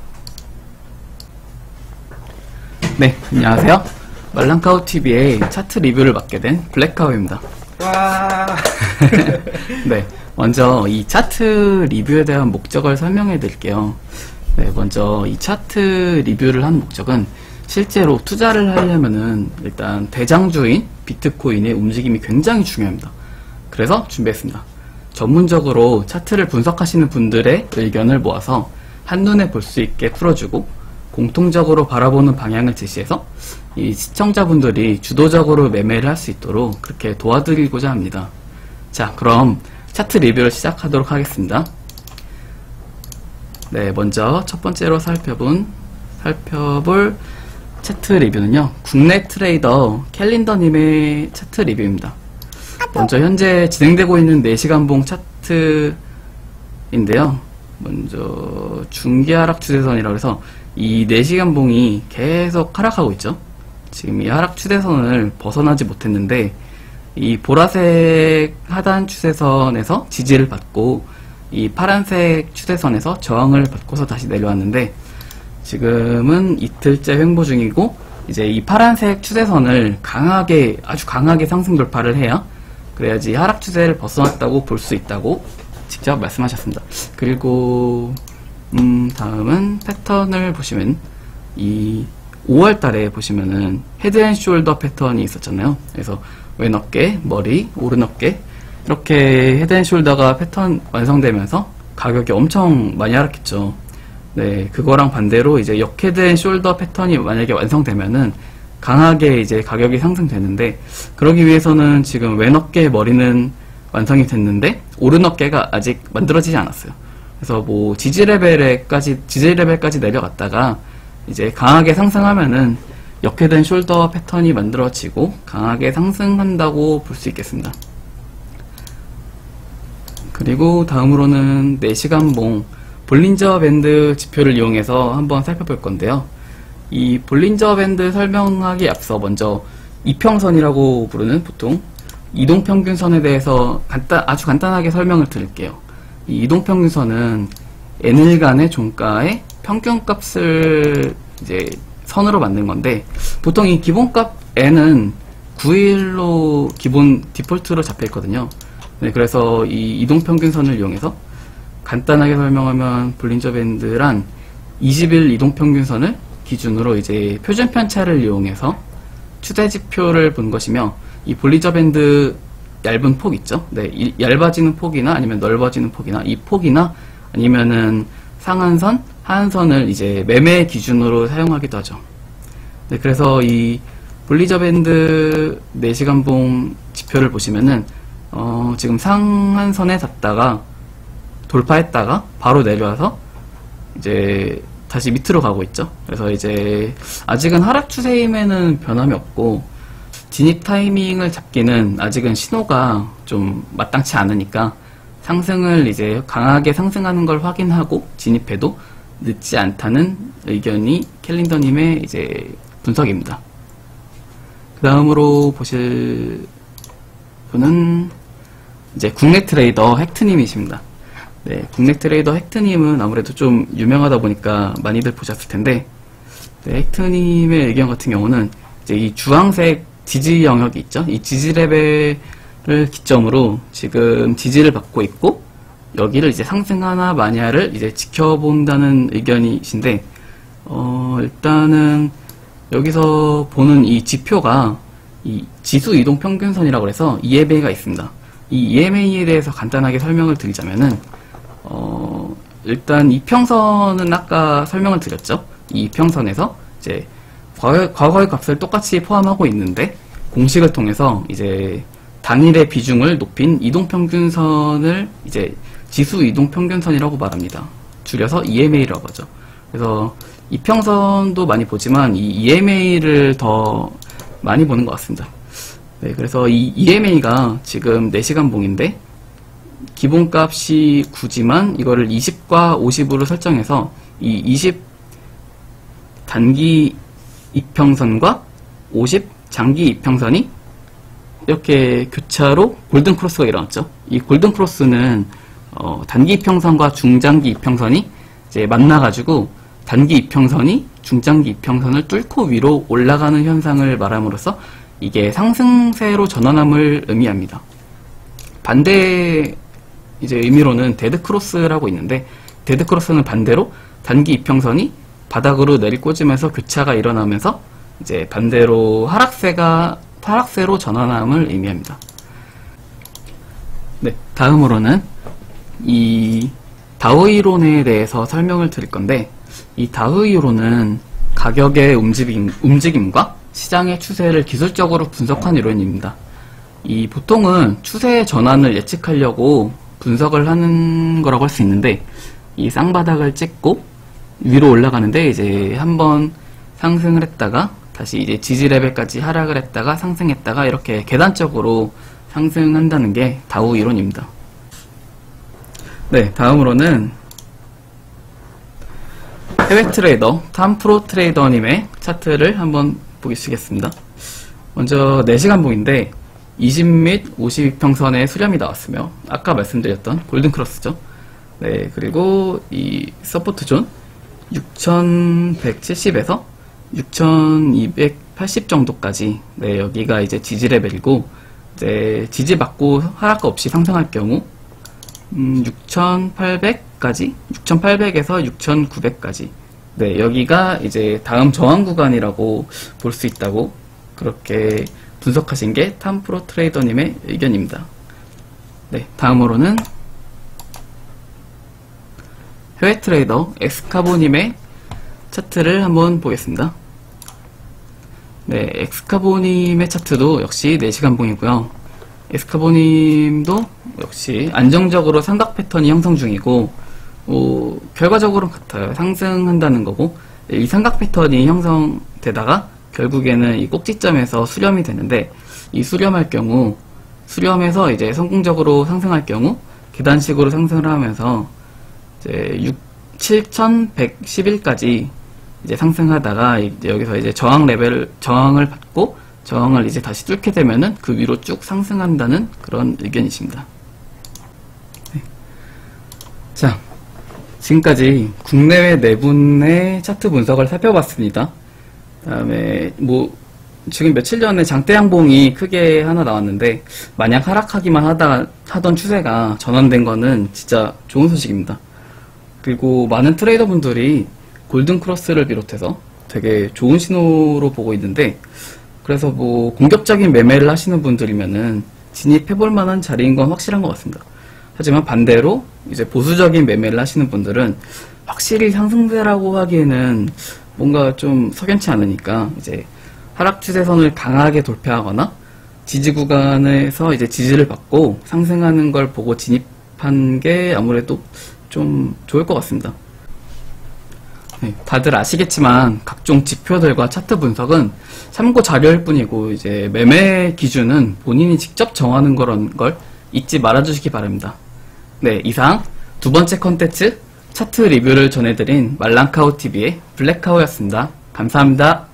네, 안녕하세요. 말랑카우TV의 차트 리뷰를 맡게 된 블랙카우입니다. 와. 네, 먼저 이 차트 리뷰에 대한 목적을 설명해 드릴게요. 네, 먼저 이 차트 리뷰를 한 목적은 실제로 투자를 하려면은 일단 대장주인 비트코인의 움직임이 굉장히 중요합니다. 그래서 준비했습니다. 전문적으로 차트를 분석하시는 분들의 의견을 모아서 한눈에 볼 수 있게 풀어주고, 공통적으로 바라보는 방향을 제시해서 이 시청자분들이 주도적으로 매매를 할 수 있도록 그렇게 도와드리고자 합니다. 자, 그럼 차트 리뷰를 시작하도록 하겠습니다. 네, 먼저 첫 번째로 살펴볼 차트 리뷰는요, 국내 트레이더 캘린더님의 차트 리뷰입니다. 먼저 현재 진행되고 있는 4시간봉 차트인데요, 먼저 중기 하락 추세선이라고 해서 이 4시간봉이 계속 하락하고 있죠. 지금 이 하락 추세선을 벗어나지 못했는데, 이 보라색 하단 추세선에서 지지를 받고 이 파란색 추세선에서 저항을 받고서 다시 내려왔는데, 지금은 이틀째 횡보 중이고 이제 이 파란색 추세선을 아주 강하게 상승 돌파를 해야 그래야지 하락 추세를 벗어났다고 볼 수 있다고 직접 말씀하셨습니다. 그리고 다음은 패턴을 보시면 이 5월 달에 보시면은 헤드 앤 숄더 패턴이 있었잖아요. 그래서 왼 어깨, 머리, 오른 어깨 이렇게 헤드 앤 숄더가 패턴 완성되면서 가격이 엄청 많이 하락했죠. 네, 그거랑 반대로 이제 역 헤드 앤 숄더 패턴이 만약에 완성되면은 강하게 이제 가격이 상승되는데, 그러기 위해서는 지금 왼 어깨 머리는 완성이 됐는데 오른 어깨가 아직 만들어지지 않았어요. 그래서 뭐 지지 레벨까지 내려갔다가 이제 강하게 상승하면은 역 헤드 앤 숄더 패턴이 만들어지고 강하게 상승한다고 볼 수 있겠습니다. 그리고 다음으로는 4시간봉 볼린저 밴드 지표를 이용해서 한번 살펴볼 건데요. 이 볼린저 밴드 설명하기 앞서 먼저 이평선이라고 부르는 보통 이동평균선에 대해서 아주 간단하게 설명을 드릴게요. 이 이동평균선은 n일간의 종가의 평균값을 이제 선으로 만든 건데, 보통 이 기본값 n은 9일로 기본 디폴트로 잡혀 있거든요. 네, 그래서 이 이동평균선을 이용해서 간단하게 설명하면 볼린저 밴드란 20일 이동평균선을 기준으로 이제 표준 편차를 이용해서 추세지표를 본 것이며, 이 볼린저 밴드 얇은 폭 있죠? 네, 얇아지는 폭이나 아니면 넓어지는 폭이나 이 폭이나 아니면은 상한선, 하한선을 이제 매매 기준으로 사용하기도 하죠. 네, 그래서 이 볼린저 밴드 4시간봉 지표를 보시면은 지금 상한선에 닿다가 돌파했다가 바로 내려와서 이제 다시 밑으로 가고 있죠. 그래서 이제 아직은 하락 추세임에는 변함이 없고, 진입 타이밍을 잡기는 아직은 신호가 좀 마땅치 않으니까 상승을 이제 강하게 상승하는 걸 확인하고 진입해도 늦지 않다는 의견이 캘린더님의 이제 분석입니다. 그 다음으로 보실 분은 이제 국내 트레이더 헥트님이십니다. 네, 국내 트레이더 헥트님은 아무래도 좀 유명하다 보니까 많이들 보셨을 텐데, 네, 헥트님의 의견 같은 경우는 이제 이 주황색 지지 영역이 있죠. 이 지지 레벨을 기점으로 지금 지지를 받고 있고, 여기를 이제 상승하나 마냐를 이제 지켜본다는 의견이신데, 일단은 여기서 보는 이 지표가 이 지수 이동 평균선이라고 해서 EMA가 있습니다. 이 EMA에 대해서 간단하게 설명을 드리자면은, 일단 이평선은 아까 설명을 드렸죠. 이 이평선에서 이제 과거의 값을 똑같이 포함하고 있는데, 공식을 통해서 이제 당일의 비중을 높인 이동평균선을 이제 지수 이동평균선이라고 말합니다. 줄여서 EMA라고 하죠. 그래서 이평선도 많이 보지만 이 EMA를 더 많이 보는 것 같습니다. 네, 그래서 이 EMA가 지금 4시간봉인데 기본값이 9지만 이거를 20과 50으로 설정해서 이 20 단기 이평선과 50 장기 이평선이 이렇게 교차로 골든 크로스가 일어났죠. 이 골든 크로스는 단기 이평선과 중장기 이평선이 이제 만나가지고 단기 이평선이 중장기 이평선을 뚫고 위로 올라가는 현상을 말함으로써 이게 상승세로 전환함을 의미합니다. 반대 이제 의미로는 데드 크로스라고 있는데, 데드 크로스는 반대로 단기 이평선이 바닥으로 내리꽂으면서 교차가 일어나면서 이제 반대로 하락세로 전환함을 의미합니다. 네, 다음으로는 이 다우 이론에 대해서 설명을 드릴 건데, 이 다우 이론은 가격의 움직임과 시장의 추세를 기술적으로 분석한 이론입니다. 이 보통은 추세의 전환을 예측하려고 분석을 하는 거라고 할 수 있는데, 이 쌍바닥을 찍고 위로 올라가는데 이제 한번 상승을 했다가 다시 이제 지지 레벨까지 하락을 했다가 상승했다가 이렇게 계단적으로 상승한다는 게 다우 이론입니다. 네, 다음으로는 해외 트레이더 탐프로 트레이더님의 차트를 한번 보시겠습니다. 먼저 4시간봉인데 20 및 52평선의 수렴이 나왔으며 아까 말씀드렸던 골든 크로스죠. 네, 그리고 이 서포트 존 6170에서 6280 정도까지, 네, 여기가 이제 지지 레벨이고, 이제 지지 받고 하락 없이 상승할 경우 6800까지, 6800에서 6900까지, 네, 여기가 이제 다음 저항 구간이라고 볼 수 있다고 그렇게 분석하신 게 탐프로 트레이더님의 의견입니다. 네, 다음으로는 해외 트레이더 엑스카보님의 차트를 한번 보겠습니다. 네, 엑스카보님의 차트도 역시 4시간 봉이고요. 엑스카보님도 역시 안정적으로 삼각 패턴이 형성 중이고, 결과적으로는 같아요. 상승한다는 거고, 이 삼각 패턴이 형성되다가 결국에는 이 꼭지점에서 수렴이 되는데, 이 수렴할 경우, 수렴해서 이제 성공적으로 상승할 경우 계단식으로 상승을 하면서 이제 7111까지 이제 상승하다가 이제 여기서 이제 저항을 받고 저항을 이제 다시 뚫게 되면은 그 위로 쭉 상승한다는 그런 의견이십니다. 네. 자, 지금까지 국내외 네 분의 차트 분석을 살펴봤습니다. 다음에 지금 며칠 전에 장대양봉이 크게 하나 나왔는데, 만약 하락하기만 하던 추세가 전환된 거는 진짜 좋은 소식입니다. 그리고 많은 트레이더 분들이 골든 크로스를 비롯해서 되게 좋은 신호로 보고 있는데, 그래서 공격적인 매매를 하시는 분들이면은 진입해볼 만한 자리인 건 확실한 것 같습니다. 하지만 반대로 이제 보수적인 매매를 하시는 분들은 확실히 상승세라고 하기에는 뭔가 좀 석연치 않으니까 이제 하락 추세선을 강하게 돌파하거나 지지 구간에서 이제 지지를 받고 상승하는 걸 보고 진입한 게 아무래도 좀 좋을 것 같습니다. 네, 다들 아시겠지만 각종 지표들과 차트 분석은 참고 자료일 뿐이고, 이제 매매 기준은 본인이 직접 정하는 거라는 걸 잊지 말아주시기 바랍니다. 네, 이상 두 번째 컨텐츠 차트 리뷰를 전해드린 말랑카우TV의 블랙카우였습니다. 감사합니다.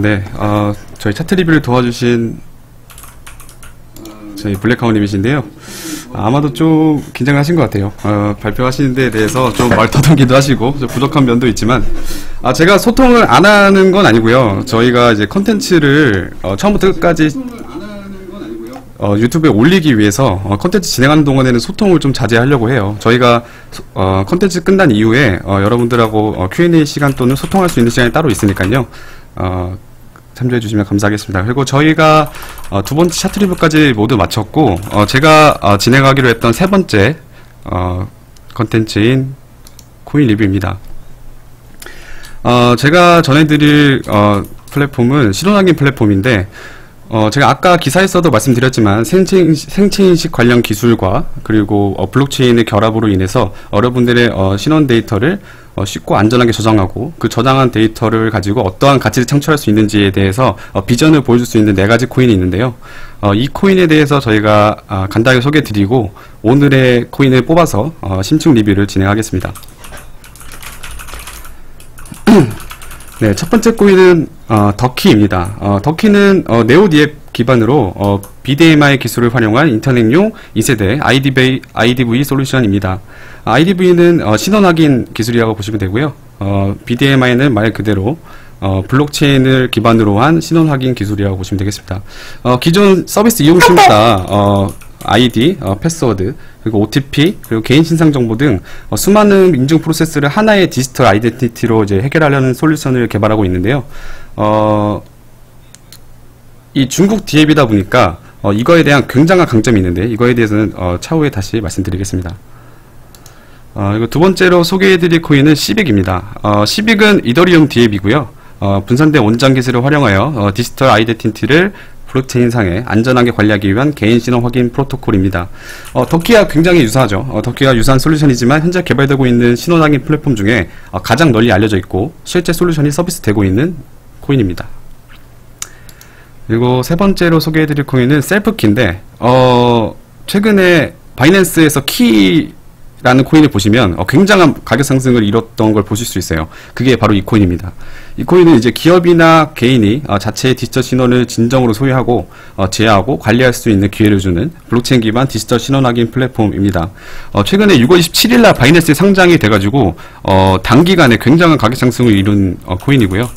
네. 저희 차트 리뷰를 도와주신 저희 블랙카우님이신데요. 아마도 좀 긴장하신 것 같아요. 발표하시는 데에 대해서 좀 말터듬기도 하시고 좀 부족한 면도 있지만, 제가 소통을 안 하는 건 아니고요. 저희가 이제 컨텐츠를 처음부터 끝까지 유튜브에 올리기 위해서 컨텐츠 진행하는 동안에는 소통을 좀 자제하려고 해요. 저희가 컨텐츠 끝난 이후에 여러분들하고 Q&A 시간 또는 소통할 수 있는 시간이 따로 있으니까요. 참조해 주시면 감사하겠습니다. 그리고 저희가 두 번째 차트 리뷰까지 모두 마쳤고, 제가 진행하기로 했던 세 번째 컨텐츠인 코인 리뷰입니다. 제가 전해드릴 플랫폼은 신원확인 플랫폼인데, 제가 아까 기사에서도 말씀드렸지만 생체인식 관련 기술과 그리고 블록체인의 결합으로 인해서 여러분들의 신원 데이터를 쉽고 안전하게 저장하고, 그 저장한 데이터를 가지고 어떠한 가치를 창출할 수 있는지에 대해서 비전을 보여줄 수 있는 4가지 코인이 있는데요. 이 코인에 대해서 저희가 간단하게 소개해드리고 오늘의 코인을 뽑아서 심층 리뷰를 진행하겠습니다. 네, 첫 번째 코인은 더키입니다. 더키는 네오디앱 기반으로 BDMI 기술을 활용한 인터넷용 2세대 IDV 솔루션입니다. IDV는 신원 확인 기술이라고 보시면 되고요. BDMI는 말 그대로 블록체인을 기반으로 한 신원 확인 기술이라고 보시면 되겠습니다. 기존 서비스 이용 시마다 ID, 패스워드, 그리고 OTP, 그리고 개인 신상 정보 등 수많은 인증 프로세스를 하나의 디지털 아이덴티티로 이제 해결하려는 솔루션을 개발하고 있는데요. 이 중국 디앱이다 보니까 이거에 대한 굉장한 강점이 있는데, 이거에 대해서는 차후에 다시 말씀드리겠습니다. 그리고 두 번째로 소개해드릴 코인은 시빅입니다. 시빅은 이더리움 디앱이고요. 분산된 원장 기술을 활용하여 디지털 아이덴티티를 블록체인상에 안전하게 관리하기 위한 개인 신원 확인 프로토콜입니다. 더키와 굉장히 유사하죠. 더키와 유사한 솔루션이지만 현재 개발되고 있는 신원 확인 플랫폼 중에 가장 널리 알려져 있고 실제 솔루션이 서비스되고 있는 코인입니다. 그리고 세 번째로 소개해드릴 코인은 셀프키인데, 최근에 바이낸스에서 키 라는 코인을 보시면 굉장한 가격 상승을 이뤘던 걸 보실 수 있어요. 그게 바로 이 코인입니다. 이 코인은 이제 기업이나 개인이 자체의 디지털 신원을 진정으로 소유하고 제어하고 관리할 수 있는 기회를 주는 블록체인 기반 디지털 신원 확인 플랫폼입니다. 최근에 6월 27일 날 바이낸스에 상장이 돼가지고 단기간에 굉장한 가격 상승을 이룬 코인이고요.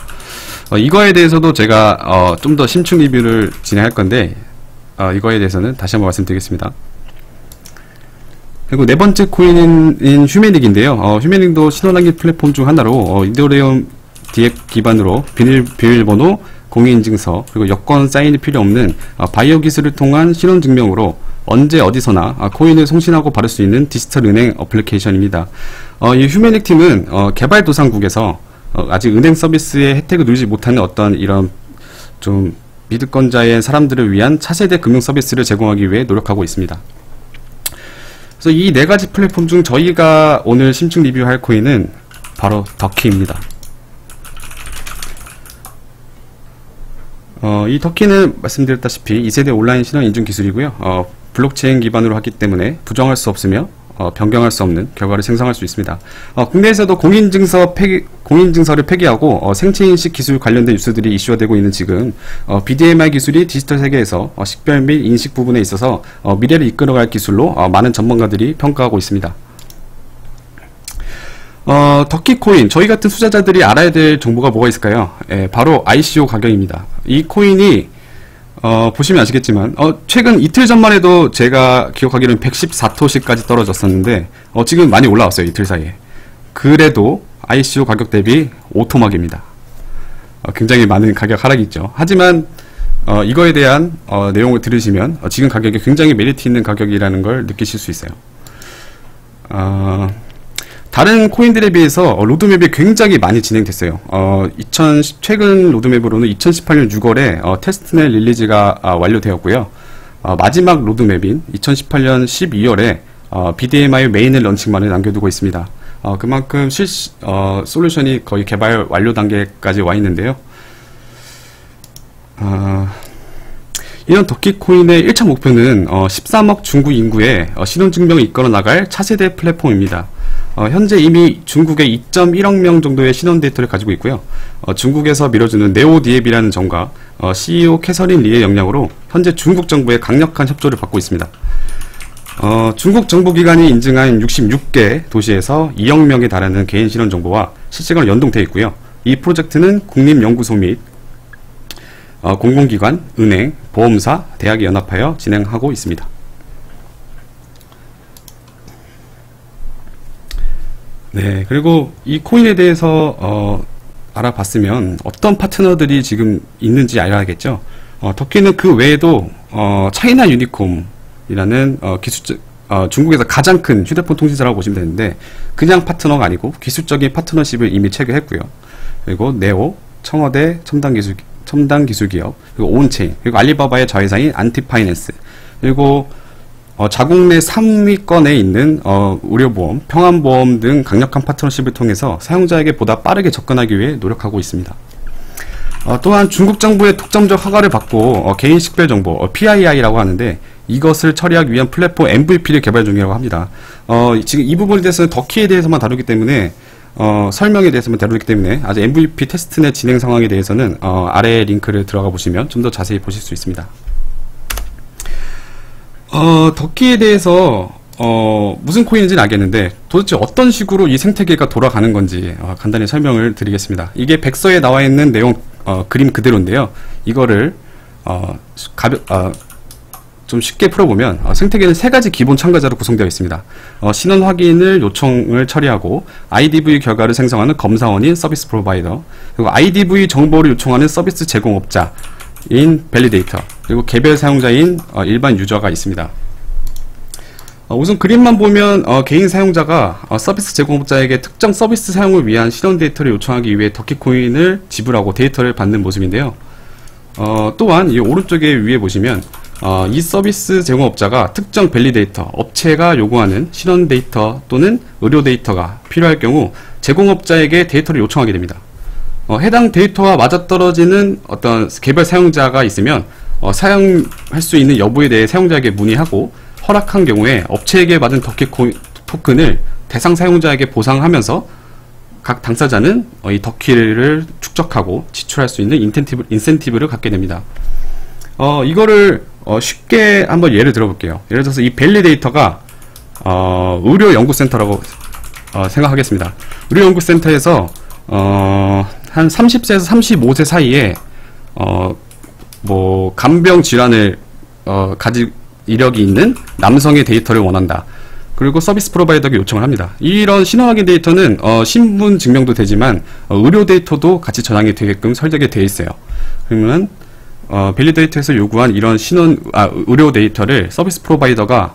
이거에 대해서도 제가 좀 더 심층 리뷰를 진행할 건데 이거에 대해서는 다시 한번 말씀드리겠습니다. 그리고 네 번째 코인인 휴메닉인데요. 휴메닉도 신원확인 플랫폼 중 하나로 이더리움 DX 기반으로 비밀번호, 공인인증서, 그리고 여권 사인이 필요 없는 바이오 기술을 통한 신원 증명으로 언제 어디서나 코인을 송신하고 받을 수 있는 디지털 은행 어플리케이션입니다. 이 휴메닉 팀은 개발도상국에서 아직 은행 서비스의 혜택을 누리지 못하는 어떤 이런 좀 미드건자의 사람들을 위한 차세대 금융 서비스를 제공하기 위해 노력하고 있습니다. 그래서 이 네 가지 플랫폼 중 저희가 오늘 심층 리뷰할 코인은 바로 더키입니다. 이 더키는 말씀드렸다시피 2세대 온라인 신원 인증 기술이고요. 블록체인 기반으로 하기 때문에 부정할 수 없으며 변경할 수 없는 결과를 생성할 수 있습니다. 국내에서도 공인증서를 폐기하고 생체인식 기술 관련된 뉴스들이 이슈화되고 있는 지금 BDMI 기술이 디지털 세계에서 식별 및 인식 부분에 있어서 미래를 이끌어갈 기술로 많은 전문가들이 평가하고 있습니다. 더키코인, 저희 같은 투자자들이 알아야 될 정보가 뭐가 있을까요? 바로 ICO 가격입니다. 이 코인이 보시면 아시겠지만 최근 이틀 전만 해도 제가 기억하기로는 114토시까지 떨어졌었는데 지금 많이 올라왔어요. 이틀 사이에. 그래도 ICO 가격 대비 오토막입니다. 굉장히 많은 가격 하락이 있죠. 하지만 이거에 대한 내용을 들으시면 지금 가격이 굉장히 메리트 있는 가격이라는 걸 느끼실 수 있어요. 다른 코인들에 비해서 로드맵이 굉장히 많이 진행됐어요. 최근 로드맵으로는 2018년 6월에 테스트넷 릴리즈가 완료되었고요. 마지막 로드맵인 2018년 12월에 BDMI 메인을 런칭만을 남겨두고 있습니다. 그만큼 솔루션이 거의 개발 완료 단계까지 와 있는데요. 이런 더키코인의 1차 목표는 13억 중국 인구의 신원증명을 이끌어 나갈 차세대 플랫폼입니다. 현재 이미 중국에 2.1억 명 정도의 신원 데이터를 가지고 있고요. 중국에서 밀어주는 네오디앱이라는 점과 CEO 캐서린 리의 역량으로 현재 중국 정부의 강력한 협조를 받고 있습니다. 중국 정부기관이 인증한 66개 도시에서 2억 명에 달하는 개인 신원 정보와 실시간으로 연동되어 있고요. 이 프로젝트는 국립연구소 및 공공기관, 은행, 보험사, 대학이 연합하여 진행하고 있습니다. 네, 그리고 이 코인에 대해서 알아봤으면 어떤 파트너들이 지금 있는지 알아야겠죠. 더키는 그 외에도 차이나 유니콤이라는 중국에서 가장 큰 휴대폰 통신사라고 보시면 되는데 그냥 파트너가 아니고 기술적인 파트너십을 이미 체결했고요. 그리고 네오, 청와대 첨단 기술 기업, 그리고 온체인, 그리고 알리바바의 자회사인 안티파이낸스, 그리고 자국 내 3위권에 있는 의료보험, 평안보험 등 강력한 파트너십을 통해서 사용자에게 보다 빠르게 접근하기 위해 노력하고 있습니다. 또한 중국 정부의 독점적 허가를 받고 개인 식별 정보, PII라고 하는데 이것을 처리하기 위한 플랫폼 MVP를 개발 중이라고 합니다. 지금 이 부분에 대해서는 더키에 대해서만 다루기 때문에 설명에 대해서만 다루기 때문에 아직 MVP 테스트넷 진행 상황에 대해서는 아래 링크를 들어가 보시면 좀 더 자세히 보실 수 있습니다. 더키에 대해서 무슨 코인인지는 알겠는데 도대체 어떤 식으로 이 생태계가 돌아가는 건지 간단히 설명을 드리겠습니다. 이게 백서에 나와 있는 내용 그림 그대로인데요. 이거를 좀 쉽게 풀어보면 생태계는 세 가지 기본 참가자로 구성되어 있습니다. 신원 확인을 요청을 처리하고 IDV 결과를 생성하는 검사원인 서비스 프로바이더, 그리고 IDV 정보를 요청하는 서비스 제공업자 인 밸리데이터, 그리고 개별 사용자인 일반 유저가 있습니다. 우선 그림만 보면 개인 사용자가 서비스 제공업자에게 특정 서비스 사용을 위한 신원 데이터를 요청하기 위해 더키코인을 지불하고 데이터를 받는 모습인데요. 또한 이 오른쪽에 위에 보시면 이 서비스 제공업자가 특정 밸리데이터, 업체가 요구하는 신원 데이터 또는 의료 데이터가 필요할 경우 제공업자에게 데이터를 요청하게 됩니다. 해당 데이터와 맞아떨어지는 어떤 개별 사용자가 있으면 사용할 수 있는 여부에 대해 사용자에게 문의하고 허락한 경우에 업체에게 받은 토큰을 대상 사용자에게 보상하면서 각 당사자는 이 덕키를 축적하고 지출할 수 있는 인센티브를 갖게 됩니다. 이거를 쉽게 한번 예를 들어볼게요. 예를 들어서 이 밸리데이터가 의료연구센터라고 생각하겠습니다. 의료연구센터에서 한 30세에서 35세 사이에 뭐 간병 질환을 가질 이력이 있는 남성의 데이터를 원한다. 그리고 서비스 프로바이더에게 요청을 합니다. 이런 신원 확인 데이터는 신분 증명도 되지만 의료 데이터도 같이 저장이 되게끔 설정이 되어 있어요. 그러면 밸리데이터에서 요구한 이런 의료 데이터를 서비스 프로바이더가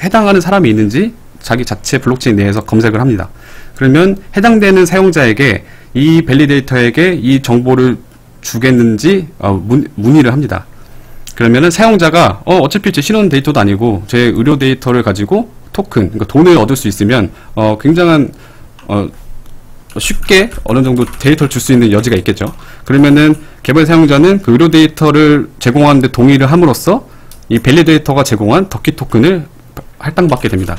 해당하는 사람이 있는지 자기 자체 블록체인 내에서 검색을 합니다. 그러면 해당되는 사용자에게 이 밸리데이터에게 이 정보를 주겠는지 문의를 합니다. 그러면은 사용자가 어차피 제 신원 데이터도 아니고 제 의료 데이터를 가지고 토큰, 그러니까 돈을 얻을 수 있으면 굉장한 쉽게 어느 정도 데이터를 줄 수 있는 여지가 있겠죠. 그러면은 개발 사용자는 그 의료 데이터를 제공하는데 동의를 함으로써 이 밸리데이터가 제공한 덕키 토큰을 할당받게 됩니다.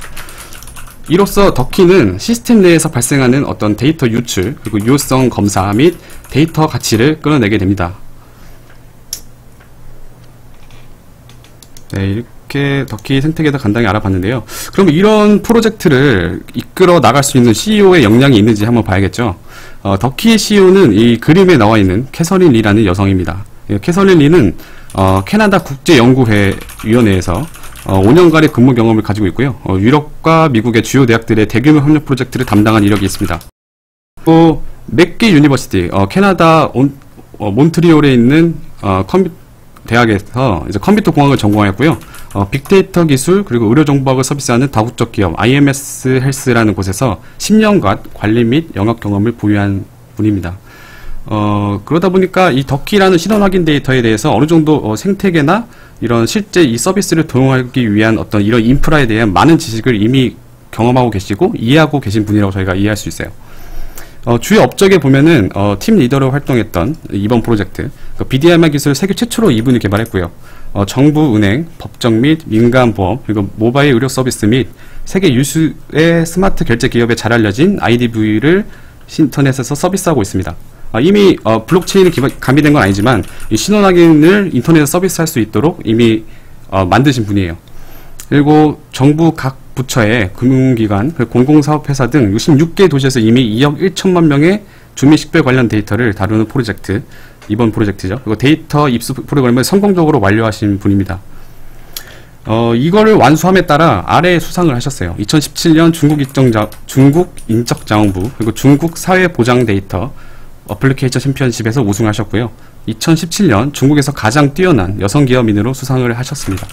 이로써 덕키는 시스템 내에서 발생하는 어떤 데이터 유출, 그리고 유효성 검사 및 데이터 가치를 끌어내게 됩니다. 네, 이렇게 덕키 생태계에 대해서 간단히 알아봤는데요. 그럼 이런 프로젝트를 이끌어 나갈 수 있는 CEO의 역량이 있는지 한번 봐야겠죠. 덕키의 CEO는 이 그림에 나와 있는 캐서린 리라는 여성입니다. 캐서린 리는 캐나다 국제연구위원회에서 5년간의 근무 경험을 가지고 있고요. 유럽과 미국의 주요 대학들의 대규모 협력 프로젝트를 담당한 이력이 있습니다. 또 맥기 유니버시티, 캐나다 몬트리올에 있는 대학에서 이제 컴퓨터 공학을 전공하였고요. 빅데이터 기술 그리고 의료 정보학을 서비스하는 다국적 기업 IMS 헬스라는 곳에서 10년간 관리 및 영업 경험을 보유한 분입니다. 그러다 보니까 이 덕키라는 신원 확인 데이터에 대해서 어느 정도 생태계나 이런 실제 이 서비스를 도용하기 위한 어떤 이런 인프라에 대한 많은 지식을 이미 경험하고 계시고 이해하고 계신 분이라고 저희가 이해할 수 있어요. 주요 업적에 보면은 팀 리더로 활동했던 이번 프로젝트 BDMR 기술 세계 최초로 이분이 개발했고요. 정부, 은행, 법정 및 민간보험 그리고 모바일 의료 서비스 및 세계 유수의 스마트 결제 기업에 잘 알려진 IDV를 인터넷에서 서비스하고 있습니다. 이미 블록체인이 가미된 건 아니지만 이 신원 확인을 인터넷에서 서비스할 수 있도록 이미 만드신 분이에요. 그리고 정부 각 부처의 금융기관, 공공사업회사 등 66개 도시에서 이미 2억 1천만 명의 주민 식별 관련 데이터를 다루는 프로젝트, 이번 프로젝트죠. 그리고 데이터 입수 프로그램을 성공적으로 완료하신 분입니다. 이거를 완수함에 따라 아래에 수상을 하셨어요. 2017년 중국 인적자원부, 그리고 중국 사회보장 데이터 어플리케이션 챔피언십에서 우승하셨고요. 2017년 중국에서 가장 뛰어난 여성 기업인으로 수상을 하셨습니다.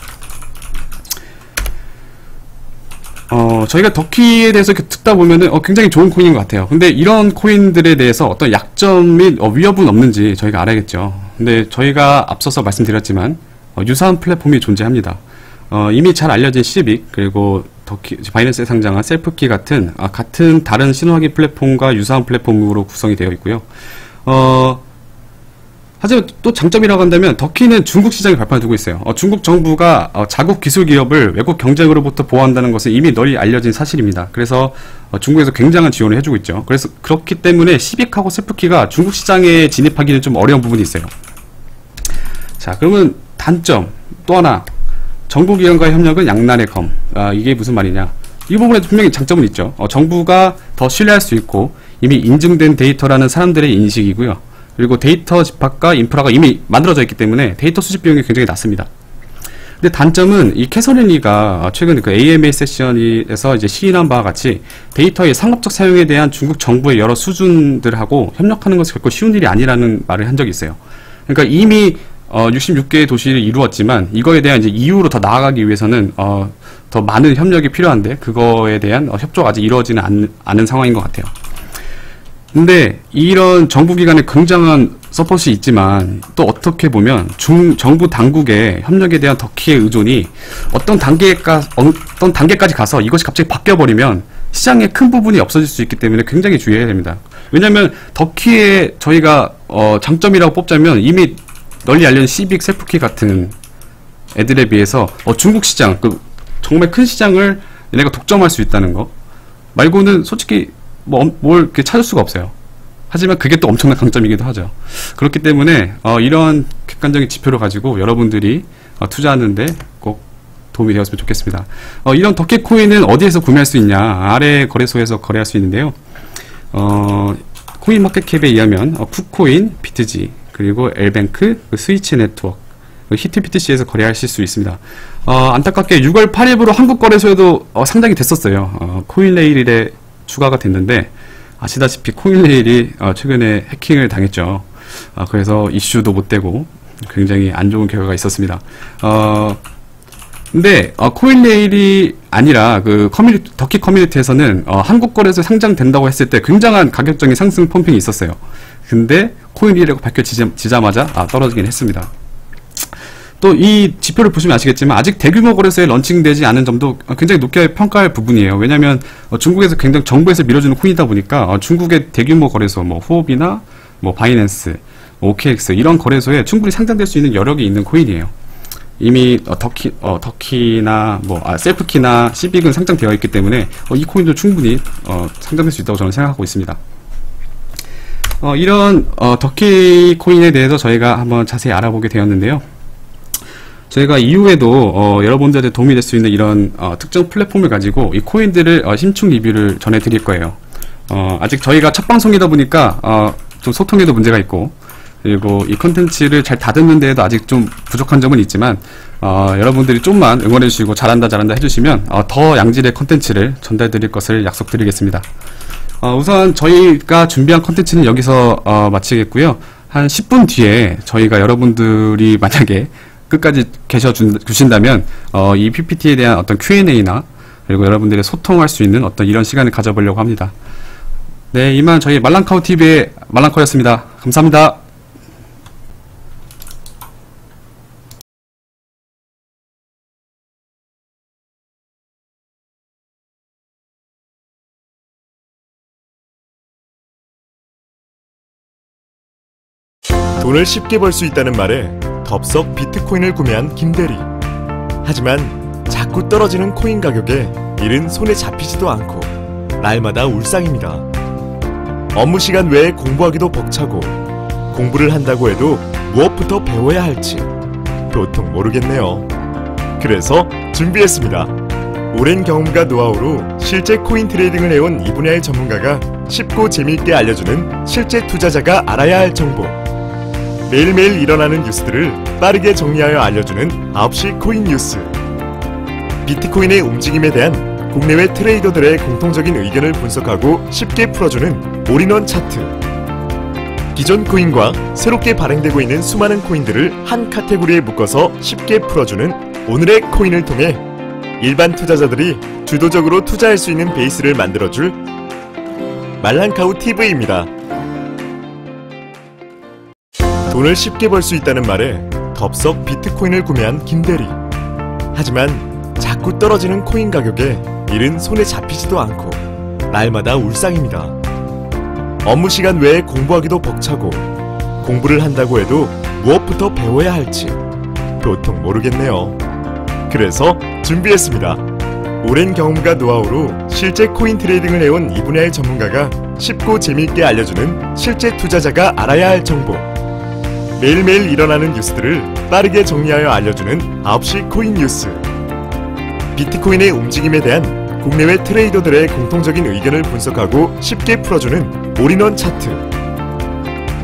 저희가 덕키에 대해서 이렇게 듣다 보면은 굉장히 좋은 코인인 것 같아요. 근데 이런 코인들에 대해서 어떤 약점 및 위협은 없는지 저희가 알아야겠죠. 근데 저희가 앞서서 말씀드렸지만 유사한 플랫폼이 존재합니다. 이미 잘 알려진 시빅 그리고 덕키, 바이낸스에 상장한 셀프키 같은 다른 신호확인 플랫폼과 유사한 플랫폼으로 구성이 되어 있고요. 하지만 또 장점이라고 한다면 덕키는 중국 시장에 발판을 두고 있어요. 중국 정부가 자국 기술 기업을 외국 경쟁으로부터 보호한다는 것은 이미 널리 알려진 사실입니다. 그래서 중국에서 굉장한 지원을 해주고 있죠. 그래서 그렇기 때문에 시빅하고 셀프키가 중국 시장에 진입하기는 좀 어려운 부분이 있어요. 자, 그러면 단점 또 하나, 정부기관과의 협력은 양날의 검. 이게 무슨 말이냐? 이 부분에도 분명히 장점은 있죠. 정부가 더 신뢰할 수 있고 이미 인증된 데이터라는 사람들의 인식이고요. 그리고 데이터 집합과 인프라가 이미 만들어져 있기 때문에 데이터 수집 비용이 굉장히 낮습니다. 근데 단점은 이 캐서린 리가 최근 그 AMA 세션에서 이제 시인한 바와 같이 데이터의 상업적 사용에 대한 중국 정부의 여러 수준들하고 협력하는 것이 결코 쉬운 일이 아니라는 말을 한 적이 있어요. 그러니까 이미 66개의 도시를 이루었지만 이거에 대한 이제 이후로 더 나아가기 위해서는 더 많은 협력이 필요한데 그거에 대한 협조가 아직 이루어지는 않은 상황인 것 같아요. 근데 이런 정부기관의 굉장한 서폿이 있지만 또 어떻게 보면 정부 당국의 협력에 대한 덕키의 의존이 어떤 단계까지 가서 이것이 갑자기 바뀌어버리면 시장의 큰 부분이 없어질 수 있기 때문에 굉장히 주의해야 됩니다. 왜냐하면 덕키의 저희가 장점이라고 뽑자면 이미 널리 알려진 시빅, 셀프키 같은 애들에 비해서 중국 시장, 정말 큰 시장을 얘네가 독점할 수 있다는 거 말고는 솔직히 뭘 이렇게 찾을 수가 없어요. 하지만 그게 또 엄청난 강점이기도 하죠. 그렇기 때문에 이런 객관적인 지표를 가지고 여러분들이 투자하는데 꼭 도움이 되었으면 좋겠습니다. 이런 덕키 코인은 어디에서 구매할 수 있냐? 아래 거래소에서 거래할 수 있는데요. 코인마켓캡에 의하면 쿠코인, 비트지, 그리고 엘뱅크, 스위치 네트워크, 히트BTC에서 거래하실 수 있습니다. 안타깝게 6월 8일부로 한국 거래소에도 상장이 됐었어요. 코인레일에 추가가 됐는데 아시다시피 코인레일이 최근에 해킹을 당했죠. 그래서 이슈도 못 되고 굉장히 안 좋은 결과가 있었습니다. 근데 코인레일이 아니라 그 덕키 커뮤니티에서는 한국 거래소에 상장된다고 했을 때 굉장한 가격적인 상승 펌핑이 있었어요. 근데 코인레일이라고 밝혀지자마자 떨어지긴 했습니다. 또 이 지표를 보시면 아시겠지만 아직 대규모 거래소에 런칭되지 않은 점도 굉장히 높게 평가할 부분이에요. 왜냐하면 중국에서 굉장히 정부에서 밀어주는 코인이다 보니까 중국의 대규모 거래소, 후오비나 바이낸스, OKX 이런 거래소에 충분히 상장될 수 있는 여력이 있는 코인이에요. 이미 덕키나 셀프키나 시빅은 상장되어 있기 때문에 이 코인도 충분히 상장될 수 있다고 저는 생각하고 있습니다. 이런 덕키 코인에 대해서 저희가 한번 자세히 알아보게 되었는데요. 저희가 이후에도 여러분들한테 도움이 될 수 있는 이런 특정 플랫폼을 가지고 이 코인들을 심층 리뷰를 전해드릴 거예요. 아직 저희가 첫 방송이다 보니까 좀 소통에도 문제가 있고, 그리고 이 컨텐츠를 잘 다듬는 데에도 아직 좀 부족한 점은 있지만 여러분들이 좀만 응원해 주시고 잘한다 해주시면 더 양질의 컨텐츠를 전달 드릴 것을 약속드리겠습니다. 우선 저희가 준비한 컨텐츠는 여기서 마치겠고요. 한 10분 뒤에 저희가 여러분들이 만약에 끝까지 계셔주신다면 이 PPT에 대한 어떤 Q&A나 그리고 여러분들의 소통할 수 있는 어떤 이런 시간을 가져보려고 합니다. 네, 이만 저희 말랑카우TV의 말랑카우였습니다. 감사합니다. 돈을 쉽게 벌 수 있다는 말에 덥석 비트코인을 구매한 김대리. 하지만 자꾸 떨어지는 코인 가격에 일은 손에 잡히지도 않고 날마다 울상입니다. 업무 시간 외에 공부하기도 벅차고 공부를 한다고 해도 무엇부터 배워야 할지 도통 모르겠네요. 그래서 준비했습니다. 오랜 경험과 노하우로 실제 코인 트레이딩을 해온 이 분야의 전문가가 쉽고 재미있게 알려주는 실제 투자자가 알아야 할 정보. 매일매일 일어나는 뉴스들을 빠르게 정리하여 알려주는 9시 코인 뉴스. 비트코인의 움직임에 대한 국내외 트레이더들의 공통적인 의견을 분석하고 쉽게 풀어주는 올인원 차트. 기존 코인과 새롭게 발행되고 있는 수많은 코인들을 한 카테고리에 묶어서 쉽게 풀어주는 오늘의 코인을 통해 일반 투자자들이 주도적으로 투자할 수 있는 베이스를 만들어줄 말랑카우TV입니다. 돈을 쉽게 벌 수 있다는 말에 덥석 비트코인을 구매한 김대리. 하지만 자꾸 떨어지는 코인 가격에 일은 손에 잡히지도 않고 날마다 울상입니다. 업무 시간 외에 공부하기도 벅차고 공부를 한다고 해도 무엇부터 배워야 할지 도통 모르겠네요. 그래서 준비했습니다. 오랜 경험과 노하우로 실제 코인 트레이딩을 해온 이 분야의 전문가가 쉽고 재미있게 알려주는 실제 투자자가 알아야 할 정보. 매일매일 일어나는 뉴스들을 빠르게 정리하여 알려주는 9시 코인 뉴스. 비트코인의 움직임에 대한 국내외 트레이더들의 공통적인 의견을 분석하고 쉽게 풀어주는 올인원 차트.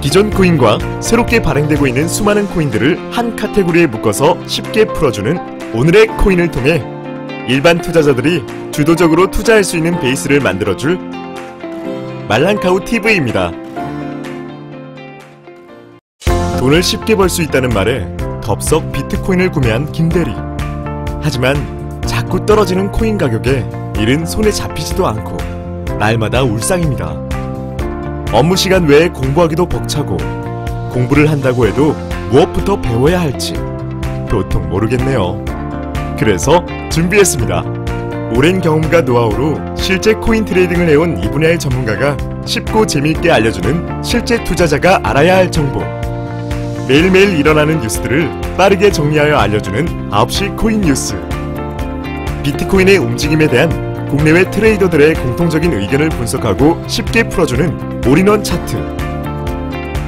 기존 코인과 새롭게 발행되고 있는 수많은 코인들을 한 카테고리에 묶어서 쉽게 풀어주는 오늘의 코인을 통해 일반 투자자들이 주도적으로 투자할 수 있는 베이스를 만들어줄 말랑카우TV입니다. 돈을 쉽게 벌 수 있다는 말에 덥석 비트코인을 구매한 김대리. 하지만 자꾸 떨어지는 코인 가격에 일은 손에 잡히지도 않고 날마다 울상입니다. 업무 시간 외에 공부하기도 벅차고 공부를 한다고 해도 무엇부터 배워야 할지 도통 모르겠네요. 그래서 준비했습니다. 오랜 경험과 노하우로 실제 코인 트레이딩을 해온 이 분야의 전문가가 쉽고 재미있게 알려주는 실제 투자자가 알아야 할 정보. 매일매일 일어나는 뉴스들을 빠르게 정리하여 알려주는 9시 코인 뉴스. 비트코인의 움직임에 대한 국내외 트레이더들의 공통적인 의견을 분석하고 쉽게 풀어주는 올인원 차트.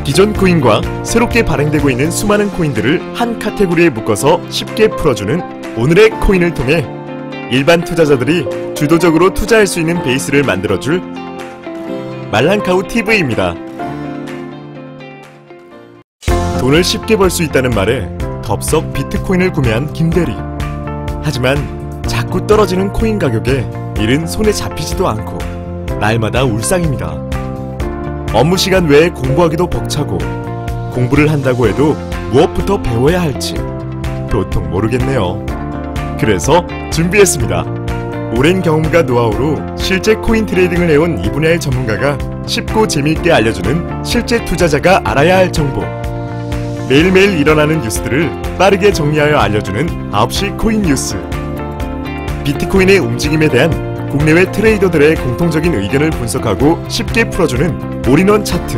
기존 코인과 새롭게 발행되고 있는 수많은 코인들을 한 카테고리에 묶어서 쉽게 풀어주는 오늘의 코인을 통해 일반 투자자들이 주도적으로 투자할 수 있는 베이스를 만들어줄 말랑카우 TV입니다. 돈을 쉽게 벌 수 있다는 말에 덥석 비트코인을 구매한 김대리. 하지만 자꾸 떨어지는 코인 가격에 일은 손에 잡히지도 않고 날마다 울상입니다. 업무 시간 외에 공부하기도 벅차고 공부를 한다고 해도 무엇부터 배워야 할지 도통 모르겠네요. 그래서 준비했습니다. 오랜 경험과 노하우로 실제 코인 트레이딩을 해온 이 분야의 전문가가 쉽고 재미있게 알려주는 실제 투자자가 알아야 할 정보. 매일매일 일어나는 뉴스들을 빠르게 정리하여 알려주는 9시 코인 뉴스. 비트코인의 움직임에 대한 국내외 트레이더들의 공통적인 의견을 분석하고 쉽게 풀어주는 올인원 차트.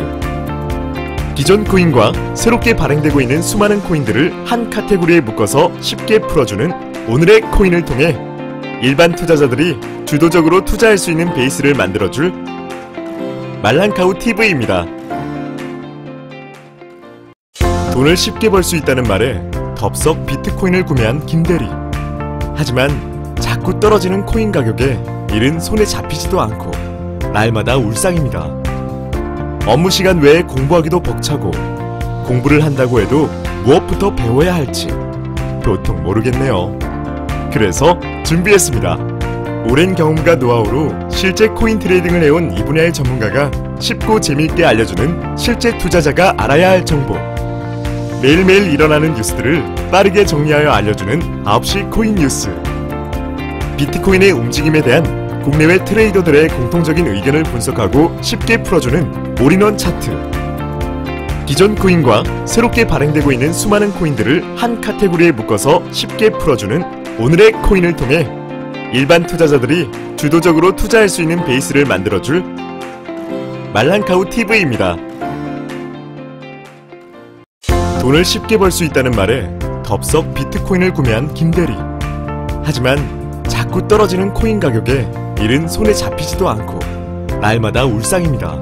기존 코인과 새롭게 발행되고 있는 수많은 코인들을 한 카테고리에 묶어서 쉽게 풀어주는 오늘의 코인을 통해 일반 투자자들이 주도적으로 투자할 수 있는 베이스를 만들어줄 말랑카우 TV입니다. 돈을 쉽게 벌 수 있다는 말에 덥석 비트코인을 구매한 김대리. 하지만 자꾸 떨어지는 코인 가격에 일은 손에 잡히지도 않고 날마다 울상입니다. 업무 시간 외에 공부하기도 벅차고 공부를 한다고 해도 무엇부터 배워야 할지 도통 모르겠네요. 그래서 준비했습니다. 오랜 경험과 노하우로 실제 코인 트레이딩을 해온 이 분야의 전문가가 쉽고 재미있게 알려주는 실제 투자자가 알아야 할 정보. 매일매일 일어나는 뉴스들을 빠르게 정리하여 알려주는 9시 코인 뉴스. 비트코인의 움직임에 대한 국내외 트레이더들의 공통적인 의견을 분석하고 쉽게 풀어주는 올인원 차트. 기존 코인과 새롭게 발행되고 있는 수많은 코인들을 한 카테고리에 묶어서 쉽게 풀어주는 오늘의 코인을 통해 일반 투자자들이 주도적으로 투자할 수 있는 베이스를 만들어줄 말랑카우 TV입니다. 돈을 쉽게 벌 수 있다는 말에 덥석 비트코인을 구매한 김대리. 하지만 자꾸 떨어지는 코인 가격에 일은 손에 잡히지도 않고 날마다 울상입니다.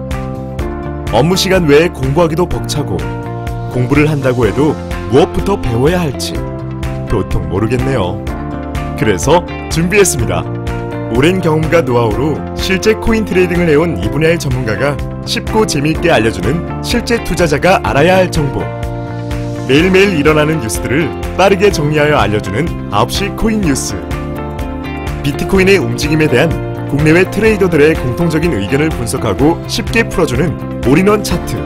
업무 시간 외에 공부하기도 벅차고 공부를 한다고 해도 무엇부터 배워야 할지 도통 모르겠네요. 그래서 준비했습니다. 오랜 경험과 노하우로 실제 코인 트레이딩을 해온 이 분야의 전문가가 쉽고 재미있게 알려주는 실제 투자자가 알아야 할 정보. 매일매일 일어나는 뉴스들을 빠르게 정리하여 알려주는 9시 코인 뉴스. 비트코인의 움직임에 대한 국내외 트레이더들의 공통적인 의견을 분석하고 쉽게 풀어주는 올인원 차트.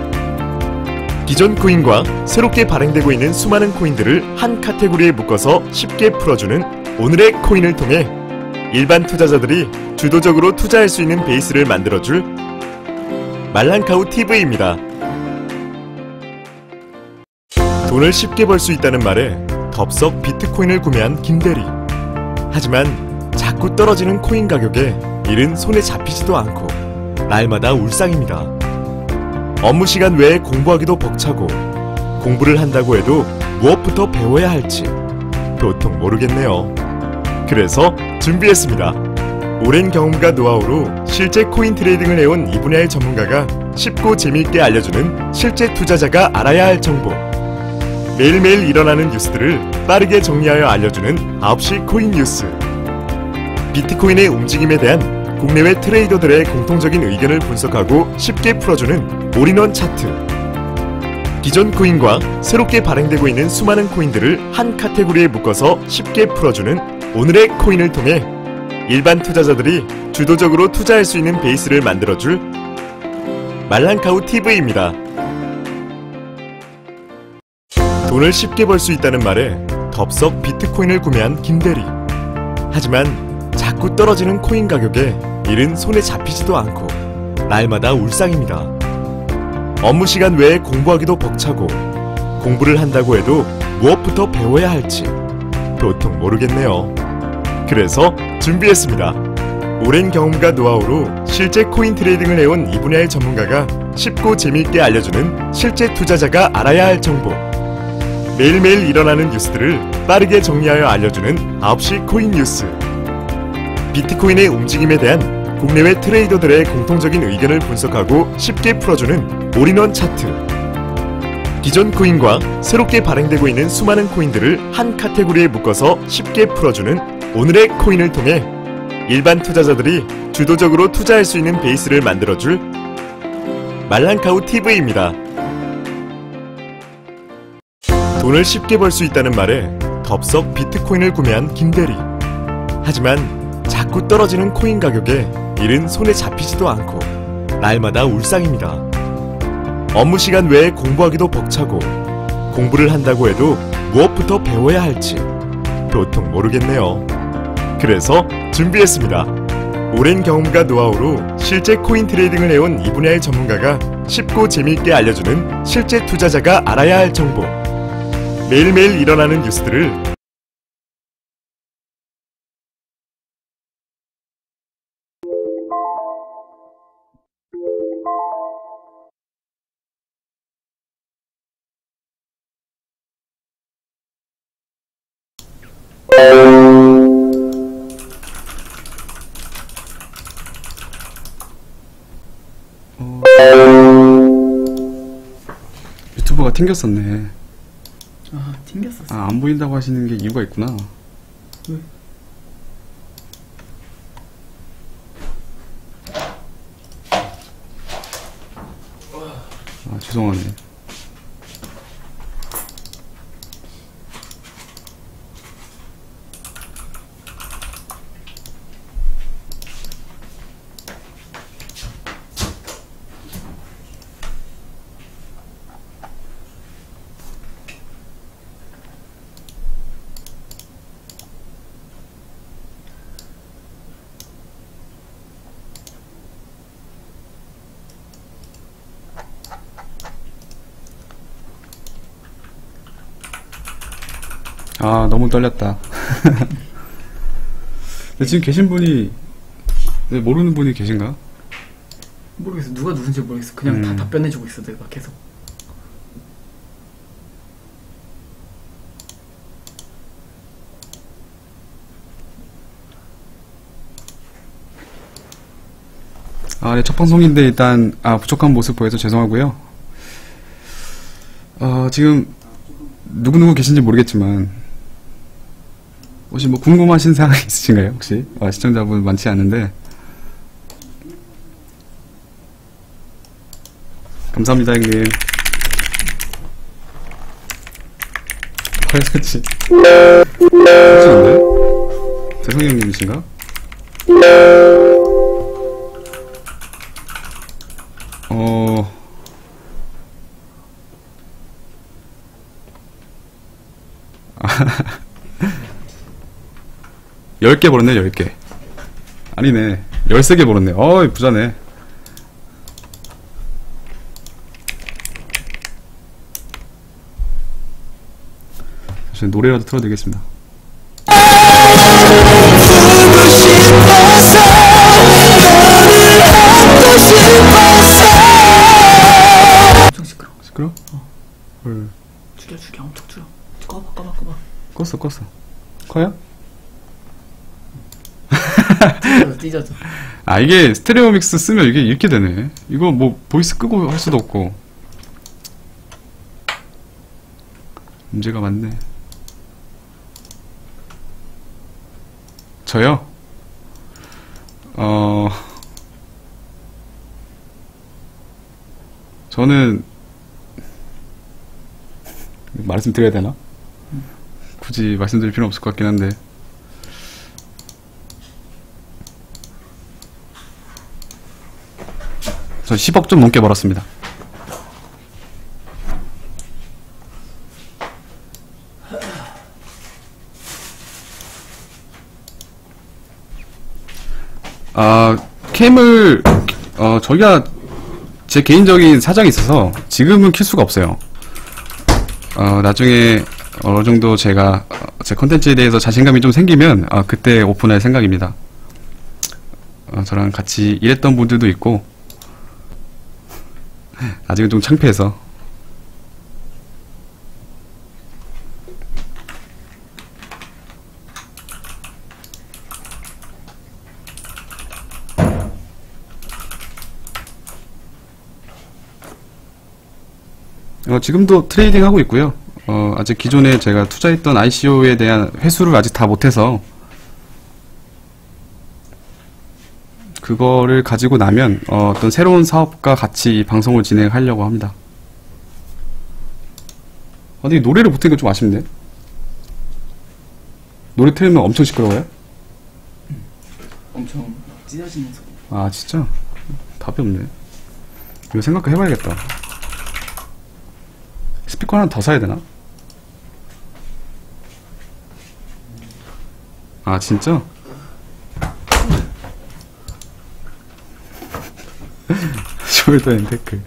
기존 코인과 새롭게 발행되고 있는 수많은 코인들을 한 카테고리에 묶어서 쉽게 풀어주는 오늘의 코인을 통해 일반 투자자들이 주도적으로 투자할 수 있는 베이스를 만들어줄 말랑카우 TV입니다. 돈을 쉽게 벌 수 있다는 말에 덥석 비트코인을 구매한 김대리. 하지만 자꾸 떨어지는 코인 가격에 일은 손에 잡히지도 않고 날마다 울상입니다. 업무 시간 외에 공부하기도 벅차고 공부를 한다고 해도 무엇부터 배워야 할지 도통 모르겠네요. 그래서 준비했습니다. 오랜 경험과 노하우로 실제 코인 트레이딩을 해온 이 분야의 전문가가 쉽고 재미있게 알려주는 실제 투자자가 알아야 할 정보. 매일매일 일어나는 뉴스들을 빠르게 정리하여 알려주는 9시 코인 뉴스. 비트코인의 움직임에 대한 국내외 트레이더들의 공통적인 의견을 분석하고 쉽게 풀어주는 올인원 차트. 기존 코인과 새롭게 발행되고 있는 수많은 코인들을 한 카테고리에 묶어서 쉽게 풀어주는 오늘의 코인을 통해 일반 투자자들이 주도적으로 투자할 수 있는 베이스를 만들어줄 말랑카우 TV입니다. 돈을 쉽게 벌 수 있다는 말에 덥석 비트코인을 구매한 김대리. 하지만 자꾸 떨어지는 코인 가격에 일은 손에 잡히지도 않고 날마다 울상입니다. 업무 시간 외에 공부하기도 벅차고 공부를 한다고 해도 무엇부터 배워야 할지 도통 모르겠네요. 그래서 준비했습니다. 오랜 경험과 노하우로 실제 코인 트레이딩을 해온 이 분야의 전문가가 쉽고 재미있게 알려주는 실제 투자자가 알아야 할 정보. 매일매일 일어나는 뉴스들을 빠르게 정리하여 알려주는 9시 코인 뉴스. 비트코인의 움직임에 대한 국내외 트레이더들의 공통적인 의견을 분석하고 쉽게 풀어주는 올인원 차트. 기존 코인과 새롭게 발행되고 있는 수많은 코인들을 한 카테고리에 묶어서 쉽게 풀어주는 오늘의 코인을 통해 일반 투자자들이 주도적으로 투자할 수 있는 베이스를 만들어줄 말랑카우 TV입니다. 돈을 쉽게 벌 수 있다는 말에 덥석 비트코인을 구매한 김대리. 하지만 자꾸 떨어지는 코인 가격에 일은 손에 잡히지도 않고 날마다 울상입니다. 업무 시간 외에 공부하기도 벅차고 공부를 한다고 해도 무엇부터 배워야 할지 도통 모르겠네요. 그래서 준비했습니다. 오랜 경험과 노하우로 실제 코인 트레이딩을 해온 이 분야의 전문가가 쉽고 재미있게 알려주는 실제 투자자가 알아야 할 정보. 매일매일 일어나는 뉴스들을 유튜버가 튕겼었네. 아, 튕겼었어. 아, 안 보인다고 하시는 게 이유가 있구나. 왜? 아, 죄송하네. 아, 너무 떨렸다. 근데 지금 계신 분이, 네, 모르는 분이 계신가? 모르겠어. 누가 누군지 모르겠어. 그냥 다 답변해주고 있어, 내가 계속. 아, 네, 첫 방송인데 일단, 부족한 모습 보여서 죄송하고요. 지금, 누구누구 계신지 모르겠지만, 혹시 뭐 궁금하신 사항 있으신가요? 혹시? 시청자분 많지 않은데. 감사합니다, 형님. 설치. 설치인데? 재성이 형님이신가? 아, 10개 벌었네, 10개. 아니네. 13개 벌었네. 부자네. 잠시 노래라도 틀어드리겠습니다. 엄청 시끄러워. 시끄러워? 헐. 죽여, 엄청 죽여. 꺼봐. 껐어. 커요? 찢어져. 아, 이게 스테레오 믹스 쓰면 이게 이렇게 되네. 이거 뭐 보이스 끄고 할 수도 없고. 문제가 많네. 저요? 저는 말씀드려야 되나? 굳이 말씀드릴 필요는 없을 것 같긴 한데, 저 10억 좀 넘게 벌었습니다. 캠을 저희가 제 개인적인 사정이 있어서 지금은 킬 수가 없어요. 나중에 어느 정도 제가 제 컨텐츠에 대해서 자신감이 좀 생기면 그때 오픈할 생각입니다. 저랑 같이 일했던 분들도 있고 아직은 좀 창피해서. 지금도 트레이딩 하고 있고요. 아직 기존에 제가 투자했던 ICO에 대한 회수를 아직 다 못해서 그거를 가지고 나면 어떤 새로운 사업과 같이 방송을 진행하려고 합니다. 근데 노래를 못하니까 좀 아쉽네. 노래 틀면 엄청 시끄러워요? 엄청 찢어지는 소리. 아 진짜? 답이 없네. 이거 생각해봐야겠다. 스피커 하나 더 사야 되나? 아 진짜? 숄더 앤 태클.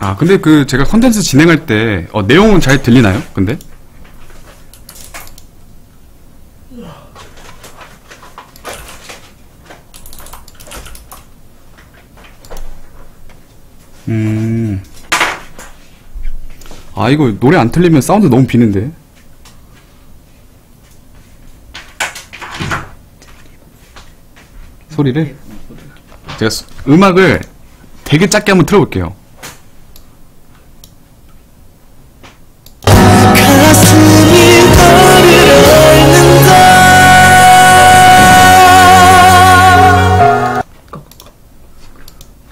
아 근데 제가 컨텐츠 진행할 때 내용은 잘 들리나요? 근데? 아 이거 노래 안 틀리면 사운드 너무 비는데. 소리를? 제가 음악을 되게 작게 한번 틀어볼게요.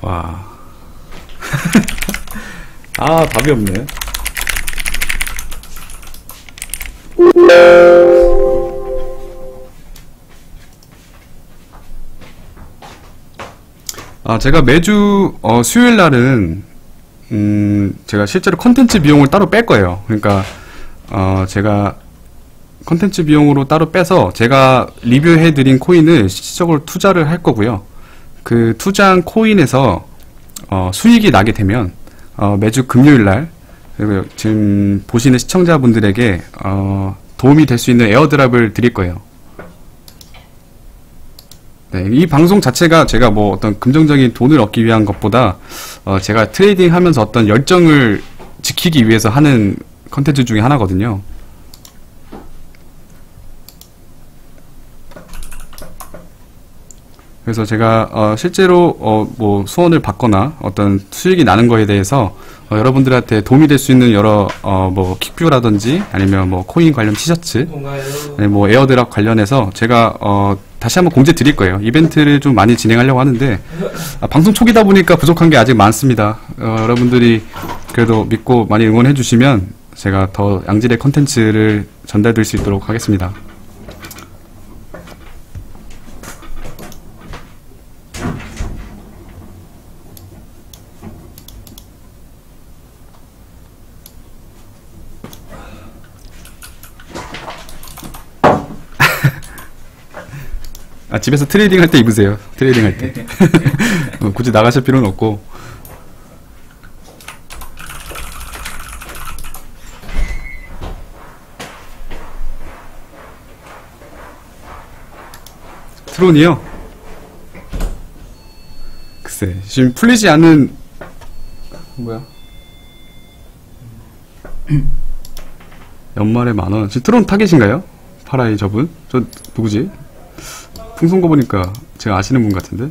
와. 아, 답이 없네. 제가 매주 수요일 날은 제가 실제로 컨텐츠 비용을 따로 뺄 거예요. 그러니까 제가 컨텐츠 비용으로 따로 빼서 제가 리뷰해드린 코인을 실질적으로 투자를 할 거고요. 그 투자한 코인에서 수익이 나게 되면 매주 금요일 날 그리고 지금 보시는 시청자분들에게 도움이 될 수 있는 에어드랍을 드릴 거예요. 네, 이 방송 자체가 제가 뭐 어떤 금전적인 돈을 얻기 위한 것보다 제가 트레이딩 하면서 어떤 열정을 지키기 위해서 하는 컨텐츠 중에 하나거든요. 그래서 제가 실제로 뭐 수원을 받거나 어떤 수익이 나는 거에 대해서 여러분들한테 도움이 될 수 있는 여러 뭐 킥뷰라든지 아니면 뭐 코인 관련 티셔츠, 네, 뭐 에어드랍 관련해서 제가 다시 한번 공지 드릴 거예요. 이벤트를 좀 많이 진행하려고 하는데 방송 초기다 보니까 부족한 게 아직 많습니다. 여러분들이 그래도 믿고 많이 응원해 주시면 제가 더 양질의 컨텐츠를 전달드릴 수 있도록 하겠습니다. 집에서 트레이딩 할 때 입으세요. 트레이딩 할 때. 굳이 나가실 필요는 없고. 트론이요? 글쎄, 지금 풀리지 않는, 뭐야? 연말에 10,000원. 지금 트론 타겟인가요? 파라이 저분? 저, 누구지? 풍선 거 보니까 제가 아시는 분 같은데?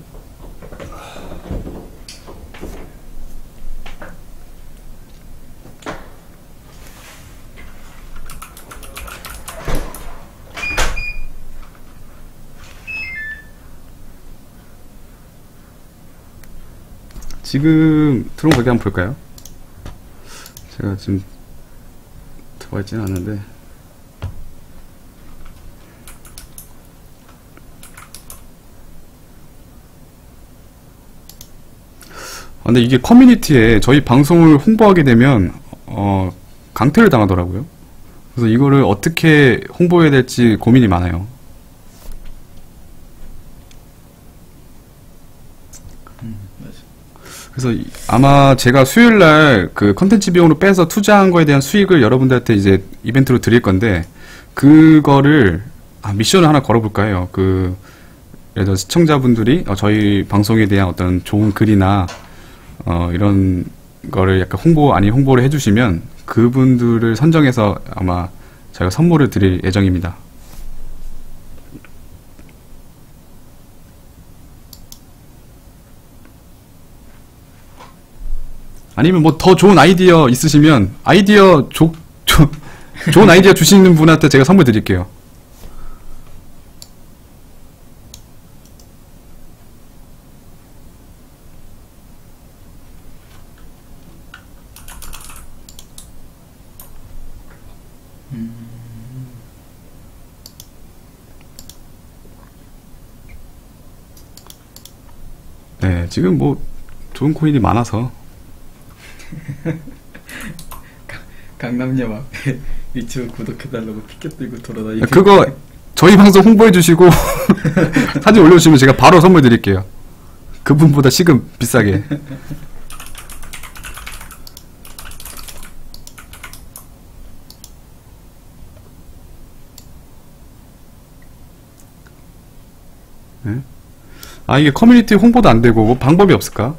지금 트론 가게 한번 볼까요? 제가 지금 들어가 있지는 않는데 근데 이게 커뮤니티에 저희 방송을 홍보하게 되면 강퇴를 당하더라고요. 그래서 이거를 어떻게 홍보해야 될지 고민이 많아요. 그래서 아마 제가 수요일날 그 컨텐츠 비용으로 빼서 투자한 거에 대한 수익을 여러분들한테 이제 이벤트로 드릴 건데 그거를 미션을 하나 걸어볼까 해요. 예를 들어 시청자분들이 저희 방송에 대한 어떤 좋은 글이나 이런 거를 약간 홍보를 해주시면 그분들을 선정해서 아마 저희가 선물을 드릴 예정입니다. 아니면 뭐 더 좋은 아이디어 있으시면 좋은 아이디어 주시는 분한테 제가 선물 드릴게요. 네, 지금 뭐 좋은 코인이 많아서 강남역 앞에 유튜브 구독해달라고 피켓 들고 돌아다니고. 그거 저희 방송 홍보해주시고 사진 올려주시면 제가 바로 선물 드릴게요. 그분보다 시급 비싸게. 네? 아, 이게 커뮤니티 홍보도 안 되고 뭐 방법이 없을까?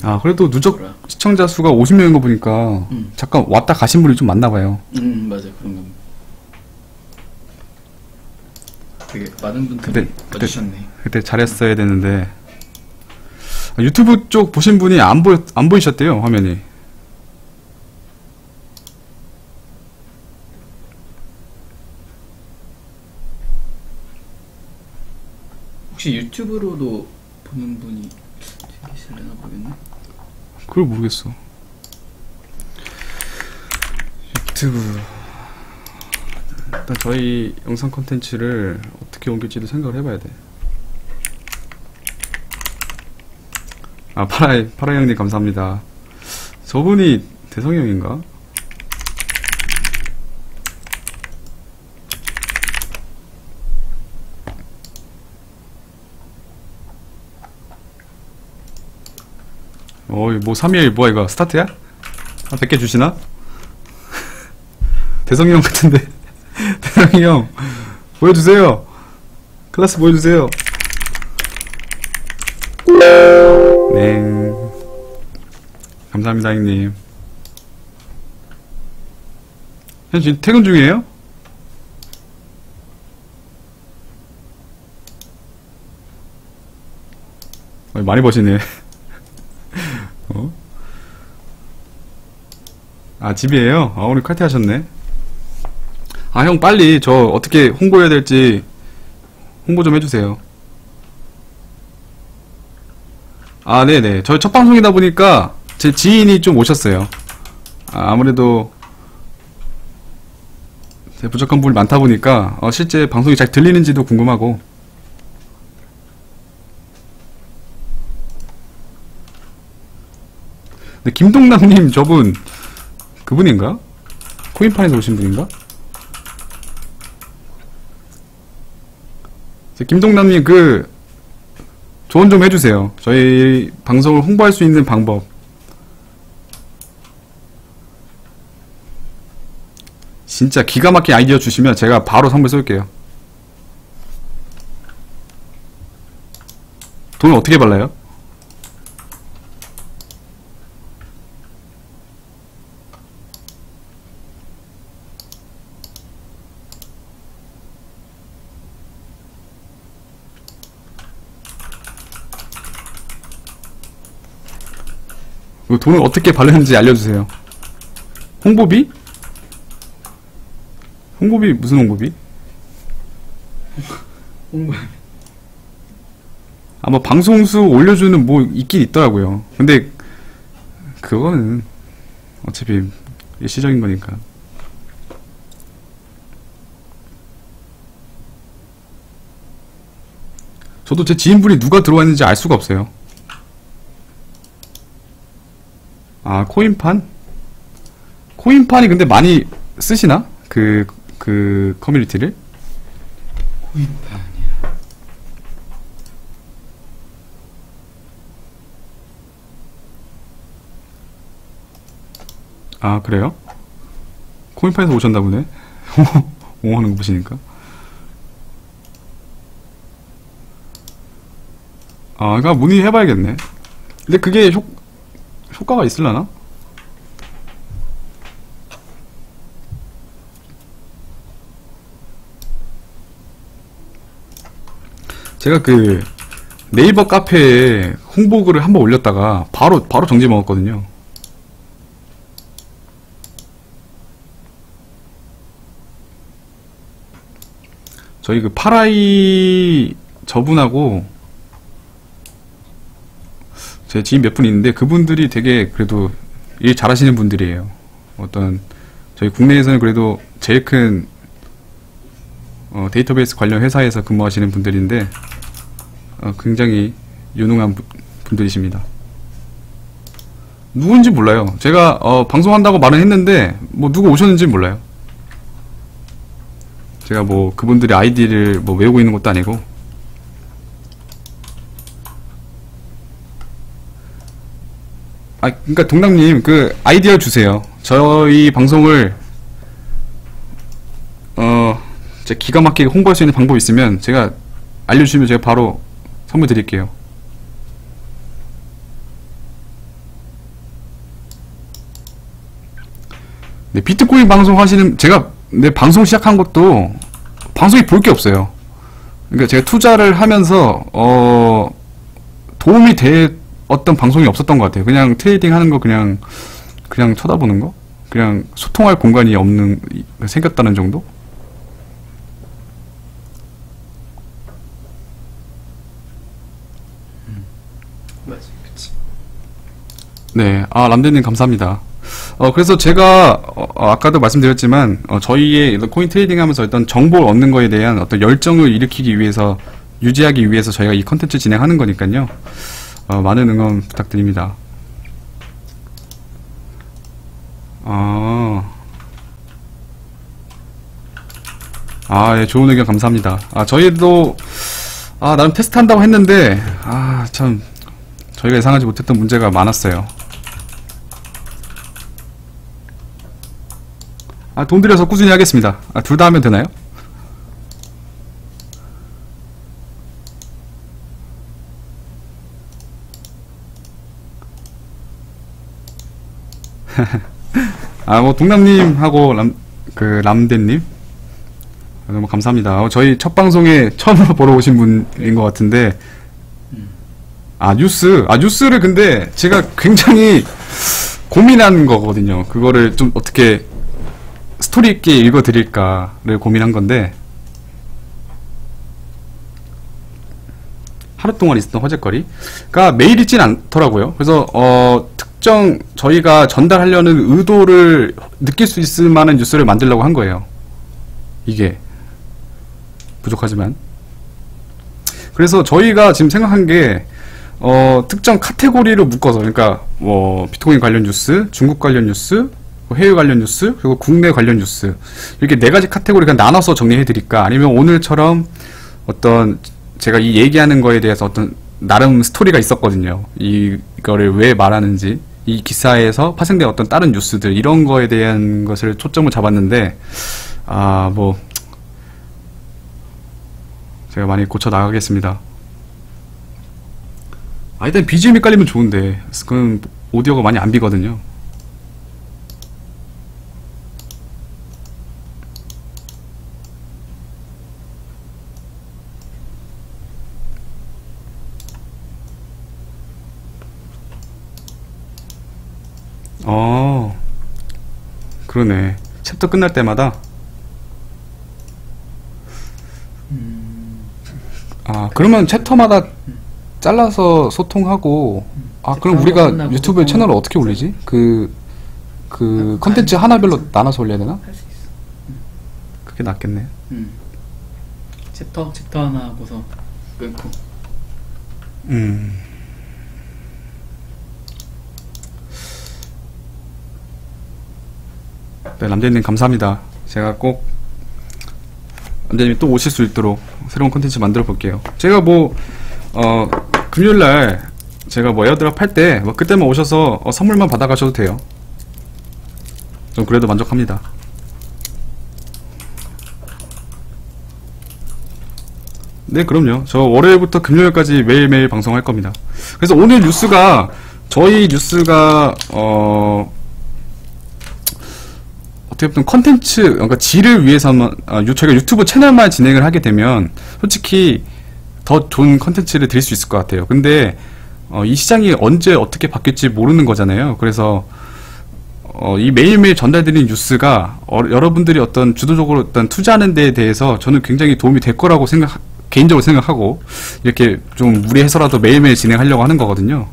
아, 그래도 누적 뭐라? 시청자 수가 50명인 거 보니까 잠깐 왔다 가신 분이 좀 많나 봐요. 맞아, 그런 겁니다. 되게 많은 분들이 그때 와주셨네. 그때 잘했어야 되는데 유튜브 쪽 보신 분이 안 보이셨대요, 화면이. 혹시 유튜브로도 보는 분이 계실려나 모르겠네. 그걸 모르겠어. 유튜브 일단 저희 영상 콘텐츠를 어떻게 옮길지도 생각을 해봐야 돼. 아, 파라이 형님 감사합니다. 저분이 대성이 형인가? 뭐 3일 뭐야 이거 스타트야? 한 100개 주시나? 대성이 형 같은데. 대성이 형 보여주세요. 클래스 보여주세요. 네, 감사합니다 형님. 형 지금 퇴근 중이에요? 많이 버시네. 어? 아, 집이에요? 아, 오늘 칼퇴하셨네. 아, 형 빨리 저 어떻게 홍보해야 될지 홍보 좀 해주세요. 아, 네네. 저희 첫 방송이다 보니까 제 지인이 좀 오셨어요. 아, 아무래도 제 부족한 부분이 많다 보니까 실제 방송이 잘 들리는지도 궁금하고. 근데 김동남님 저분 그분인가? 코인판에서 오신 분인가? 김동남님 그 조언 좀 해주세요. 저희 방송을 홍보할 수 있는 방법. 진짜 기가 막힌 아이디어 주시면 제가 바로 선물 쏠게요. 돈을 어떻게 발라요? 돈을 어떻게 바르는지 알려주세요. 홍보비? 홍보비 무슨 홍보비? 아마 방송수 올려주는 뭐 있긴 있더라고요. 근데 그거는 어차피 일시적인 거니까. 저도 제 지인분이 누가 들어왔는지 알 수가 없어요. 아, 코인판? 코인판이 근데 많이 쓰시나? 그 커뮤니티를? 코인판이야. 아, 그래요? 코인파에서 오셨나 보네. 옹호하는 거 보시니까. 아, 그러니까 문의해봐야겠네. 근데 그게 효과가 있으려나? 제가 그 네이버 카페에 홍보글을 한번 올렸다가 바로 정지 먹었거든요. 저희 그 파라이 저분하고 제 지인 몇 분 있는데 그분들이 되게 그래도 일 잘하시는 분들이에요. 어떤 저희 국내에서는 그래도 제일 큰 데이터베이스 관련 회사에서 근무하시는 분들인데 굉장히 유능한 분들이십니다. 누군지 몰라요. 제가 방송한다고 말은 했는데 뭐 누구 오셨는지 몰라요. 제가 뭐 그분들의 아이디를 뭐 외우고 있는 것도 아니고. 아, 그러니까 동남님 그 아이디어 주세요. 저희 방송을 제가 기가 막히게 홍보할 수 있는 방법이 있으면 제가 알려주시면 제가 바로 선물 드릴게요. 네, 비트코인 방송 하시는, 제가 내 방송 시작한 것도 방송에 볼 게 없어요. 그러니까 제가 투자를 하면서 도움이 어떤 방송이 없었던 것 같아요. 그냥 트레이딩 하는 거 그냥 쳐다보는 거, 그냥 소통할 공간이 생겼다는 정도. 네, 람데님 감사합니다. 그래서 제가 아까도 말씀드렸지만 저희의 코인 트레이딩 하면서 어떤 정보를 얻는 거에 대한 어떤 열정을 일으키기 위해서, 유지하기 위해서 저희가 이 컨텐츠 진행하는 거니까요. 많은 응원 부탁드립니다. 예, 좋은 의견 감사합니다. 저희도 나름 테스트 한다고 했는데 참 저희가 예상하지 못했던 문제가 많았어요. 돈 들여서 꾸준히 하겠습니다. 둘 다 하면 되나요? 뭐 동남님하고 람데님 너무 감사합니다. 저희 첫 방송에 처음으로 보러 오신 분인 것 같은데, 뉴스를 근데 제가 굉장히 고민한 거거든요. 그거를 좀 어떻게 스토리 있게 읽어드릴까를 고민한 건데, 하루 동안 있었던 화제거리가 매일 있진 않더라고요. 그래서 특정 저희가 전달하려는 의도를 느낄 수 있을 만한 뉴스를 만들려고 한 거예요. 이게 부족하지만. 그래서 저희가 지금 생각한 게 특정 카테고리로 묶어서, 그러니까 뭐 비트코인 관련 뉴스, 중국 관련 뉴스, 해외 관련 뉴스, 그리고 국내 관련 뉴스, 이렇게 4가지 카테고리 그냥 나눠서 정리해 드릴까, 아니면 오늘처럼 어떤 제가 이 얘기하는 거에 대해서 어떤 나름 스토리가 있었거든요. 이거를 왜 말하는지, 이 기사에서 파생된 어떤 다른 뉴스들, 이런 거에 대한 것을 초점을 잡았는데 뭐 제가 많이 고쳐 나가겠습니다. 일단 BGM이 깔리면 좋은데 그건 오디오가 많이 안 비거든요. 그러네. 챕터 끝날 때마다 그러면 챕터마다 잘라서 소통하고, 그럼 우리가 유튜브 채널을 어떻게 올리지? 그 컨텐츠 하나별로 나눠서 올려야 되나? 할 수 있어. 그게 낫겠네. 챕터 하나 하고서 끊고. 네, 남재님 감사합니다. 제가 꼭 남재님이 또 오실 수 있도록 새로운 콘텐츠 만들어 볼게요. 제가 뭐 금요일날 제가 뭐 에어드랍 할 때 뭐 그때만 오셔서 선물만 받아가셔도 돼요. 좀 그래도 만족합니다. 네, 그럼요. 저 월요일부터 금요일까지 매일매일 방송할 겁니다. 그래서 오늘 뉴스가, 저희 뉴스가 어떻게 보면 컨텐츠, 그러니까 질을 위해서만, 저희가 유튜브 채널만 진행을 하게 되면 솔직히 더 좋은 컨텐츠를 드릴 수 있을 것 같아요. 근데 이 시장이 언제 어떻게 바뀔지 모르는 거잖아요. 그래서 이 매일매일 전달드리는 뉴스가 여러분들이 어떤 주도적으로 어떤 투자하는 데에 대해서 저는 굉장히 도움이 될 거라고 개인적으로 생각하고 이렇게 좀 무리해서라도 매일매일 진행하려고 하는 거거든요.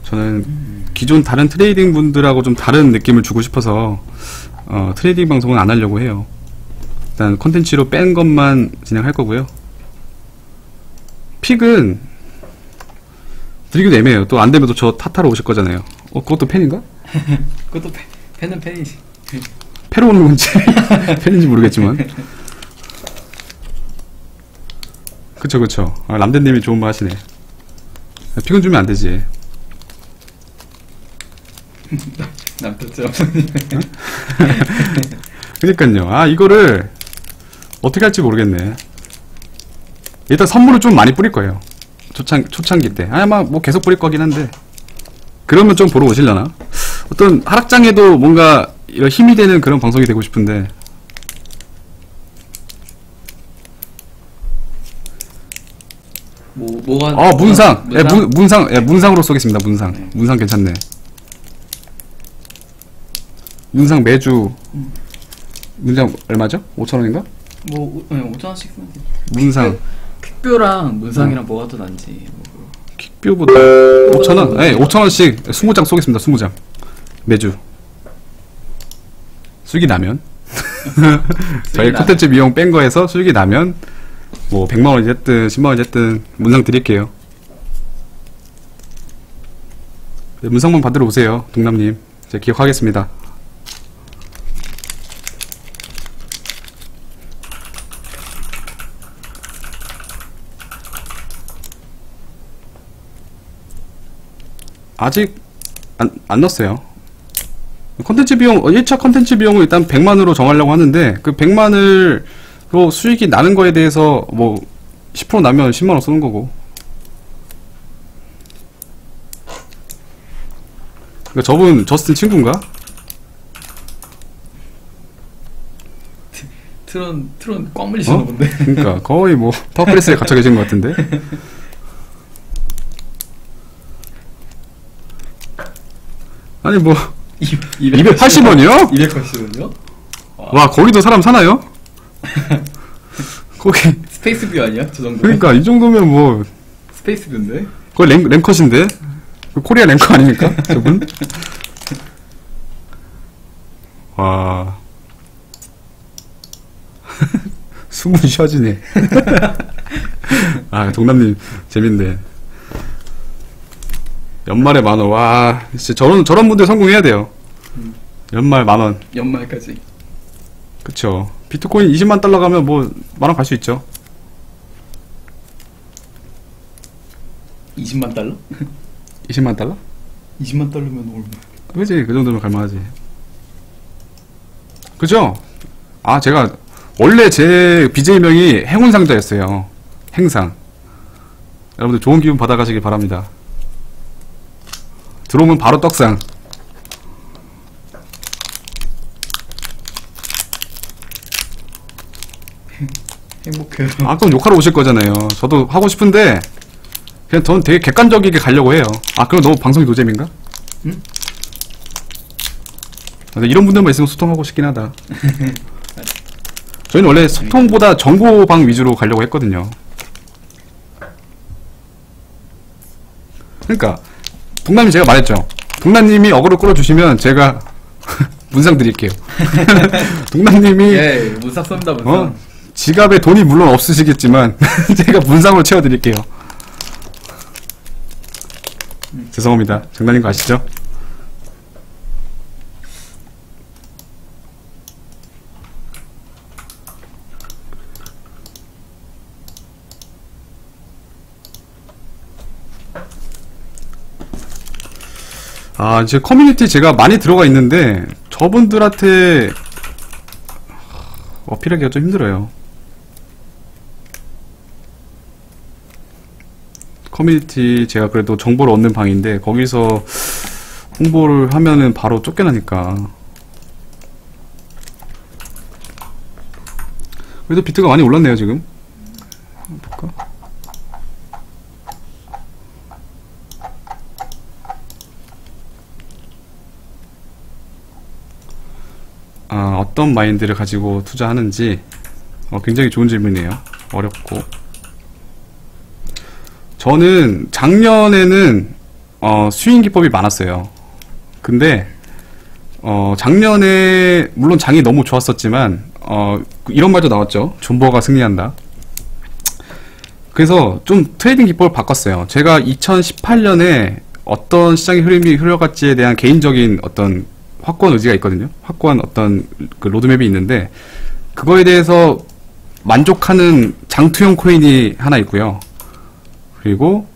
저는 기존 다른 트레이딩 분들하고 좀 다른 느낌을 주고 싶어서 트레이딩 방송은 안 하려고 해요. 일단 콘텐츠로 뺀 것만 진행할 거고요. 픽은 드리기도 애매해요. 또 안 되면 또 저 탓하러 오실 거잖아요. 그것도 팬인가? 그것도 팬은 팬이지. 패로 오는 건지 팬인지 모르겠지만. 그쵸. 람덴님이 좋은 말 하시네. 픽은 주면 안 되지. 남편죠. 그니까요. 이거를 어떻게 할지 모르겠네. 일단 선물을 좀 많이 뿌릴 거예요. 초창기 때. 아마 뭐 계속 뿌릴 거긴 한데. 그러면 좀 보러 오시려나? 어떤 하락장에도 뭔가 이런 힘이 되는 그런 방송이 되고 싶은데. 뭐가? 문상. 문상? 문상으로 쏘겠습니다. 문상. 네. 문상 괜찮네. 문상 매주 문상 얼마죠? 5,000원인가? 5,000원씩 쓰면 돼. 문상 퀵뷰랑 문상이랑 뭐가 더 난지. 퀵뷰보다 5,000원? 네, 5,000원씩 20장 쏘겠습니다. 20장 매주 수익이 나면 저희 콘텐츠 비용 뺀 거에서 수익이 나면 뭐 100만원이 됐든 10만원이 됐든 문상 드릴게요. 네, 문상만 받으러 오세요. 동남님. 제가 기억하겠습니다. 아직 안 넣었어요. 컨텐츠 비용, 1차 컨텐츠 비용을 일단 100만으로 정하려고 하는데 그 100만으로 수익이 나는 거에 대해서 뭐 10% 나면 10만원 쓰는 거고. 그러니까 저분 저스틴 친구인가? 트론 꽉 물리시나 본데. 그러니까 거의 뭐 파워프레스에 갇혀 계신 것 같은데. 아니 뭐 280원이요? 280원이요? 와, 거기도 사람 사나요? 거기 스페이스뷰 아니야? 저 정도? 그러니까 이 정도면 뭐 스페이스뷰인데? 거의 랭컷인데? 코리아 랭커 아닙니까? 저분? 와. 숨은 쉬어지네. 동남님 재밌네. 연말에 10,000원. 와, 진짜 저런 분들 성공해야 돼요. 연말 10,000원. 연말까지. 그쵸. 비트코인 20만 달러 가면 뭐 10,000원 갈 수 있죠. 20만 달러? 20만 달러? 20만 달러면 얼마? 그지, 그 정도면 갈만하지. 그죠? 제가 원래 제 BJ명이 행운상자였어요. 행상. 여러분들 좋은 기운 받아가시길 바랍니다. 들어오면 바로 떡상. 행복해요. 그럼 욕하러 오실 거잖아요. 저도 하고 싶은데 그냥 저는 되게 객관적이게 가려고 해요. 그럼 너무 방송이 노잼인가? 응? 근데 이런 분들만 있으면 소통하고 싶긴 하다. 저희는 원래 소통보다 정보방 위주로 가려고 했거든요. 그러니까 동남이 제가 말했죠. 동남님이 어그로 끌어주시면 제가 문상 드릴게요. 동남님이 문상 쏩니다. 문상. 지갑에 돈이 물론 없으시겠지만 제가 문상으로 채워드릴게요. 죄송합니다. 장난인 거 아시죠? 이제 커뮤니티 제가 많이 들어가 있는데 저분들한테 어필하기가 좀 힘들어요. 커뮤니티 제가 그래도 정보를 얻는 방인데 거기서 홍보를 하면은 바로 쫓겨나니까. 그래도 비트가 많이 올랐네요 지금. 볼까? 어떤 마인드를 가지고 투자하는지 굉장히 좋은 질문이에요. 어렵고. 저는 작년에는 스윙 기법이 많았어요. 근데 작년에 물론 장이 너무 좋았었지만 이런 말도 나왔죠. 존버가 승리한다. 그래서 좀 트레이딩 기법을 바꿨어요. 제가 2018년에 어떤 시장의 흐름이 흘러갈지에 대한 개인적인 어떤 확고한 의지가 있거든요. 확고한 어떤 그 로드맵이 있는데 그거에 대해서 만족하는 장투형 코인이 하나 있고요. 그리고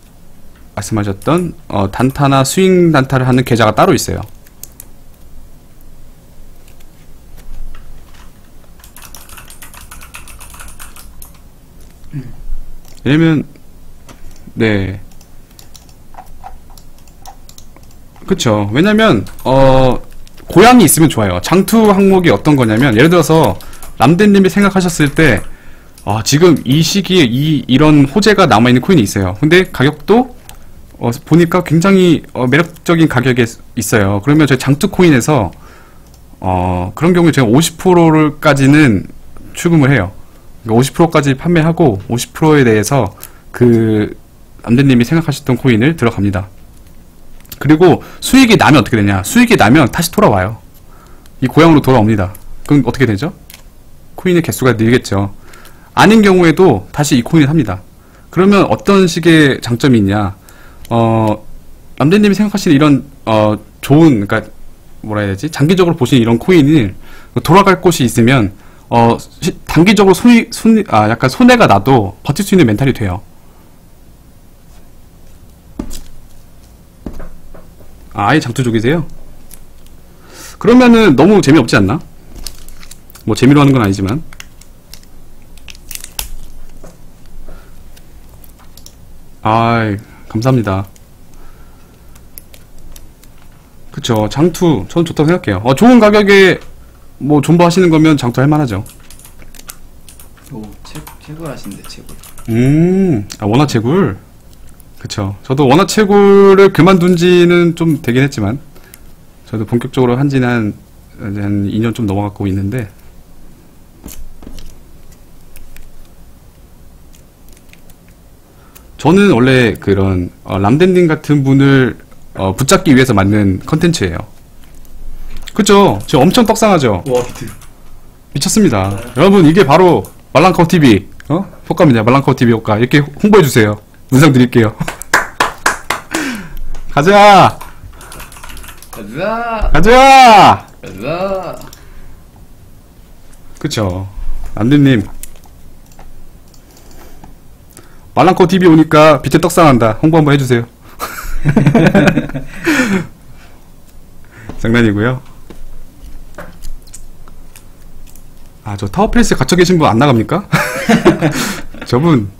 말씀하셨던 단타나 스윙 단타를 하는 계좌가 따로 있어요. 왜냐면 네, 그쵸. 왜냐면 고양이 있으면 좋아요. 장투 항목이 어떤 거냐면 예를 들어서 람덴님이 생각하셨을 때 지금 이 시기에 이런 호재가 남아있는 코인이 있어요. 근데 가격도 보니까 굉장히 매력적인 가격에 있어요. 그러면 저희 장투 코인에서 그런 경우에 제가 50%까지는 출금을 해요. 50%까지 판매하고 50%에 대해서 그 람덴님이 생각하셨던 코인을 들어갑니다. 그리고 수익이 나면 어떻게 되냐? 수익이 나면 다시 돌아와요. 이 고향으로 돌아옵니다. 그럼 어떻게 되죠? 코인의 개수가 늘겠죠. 아닌 경우에도 다시 이 코인을 삽니다. 그러면 어떤 식의 장점이 있냐? 람덴님이 생각하시는 이런 좋은, 그러니까 뭐라 해야 되지? 장기적으로 보시는 이런 코인이 돌아갈 곳이 있으면 단기적으로 약간 손해가 나도 버틸 수 있는 멘탈이 돼요. 아예 장투족이세요? 그러면은 너무 재미없지 않나? 뭐 재미로 하는 건 아니지만. 감사합니다. 그쵸. 장투 저는 좋다고 생각해요. 좋은 가격에 뭐 존버 하시는 거면 장투 할만하죠. 채굴 하신대, 채굴. 원화 채굴. 그쵸. 저도 원화 채굴을 그만둔 지는 좀 되긴 했지만 저도 본격적으로 한 지는 한 2년 좀 넘어가고 있는데 저는 원래 그런 람덴님 같은 분을 붙잡기 위해서 만든 컨텐츠예요. 그쵸? 저 엄청 떡상하죠? 와, 비트. 미쳤습니다. 여러분 이게 바로 말랑카우TV 효과입니다. 말랑카우TV 효과. 이렇게 홍보해주세요. 문상 드릴게요. 가자! 가자! 가자! 가자! 그쵸. 람덴님 말랑카우TV 오니까 비트 떡상한다. 홍보 한번 해주세요. 장난이고요. 저 타워플레이스에 갇혀 계신 분 안 나갑니까? 저분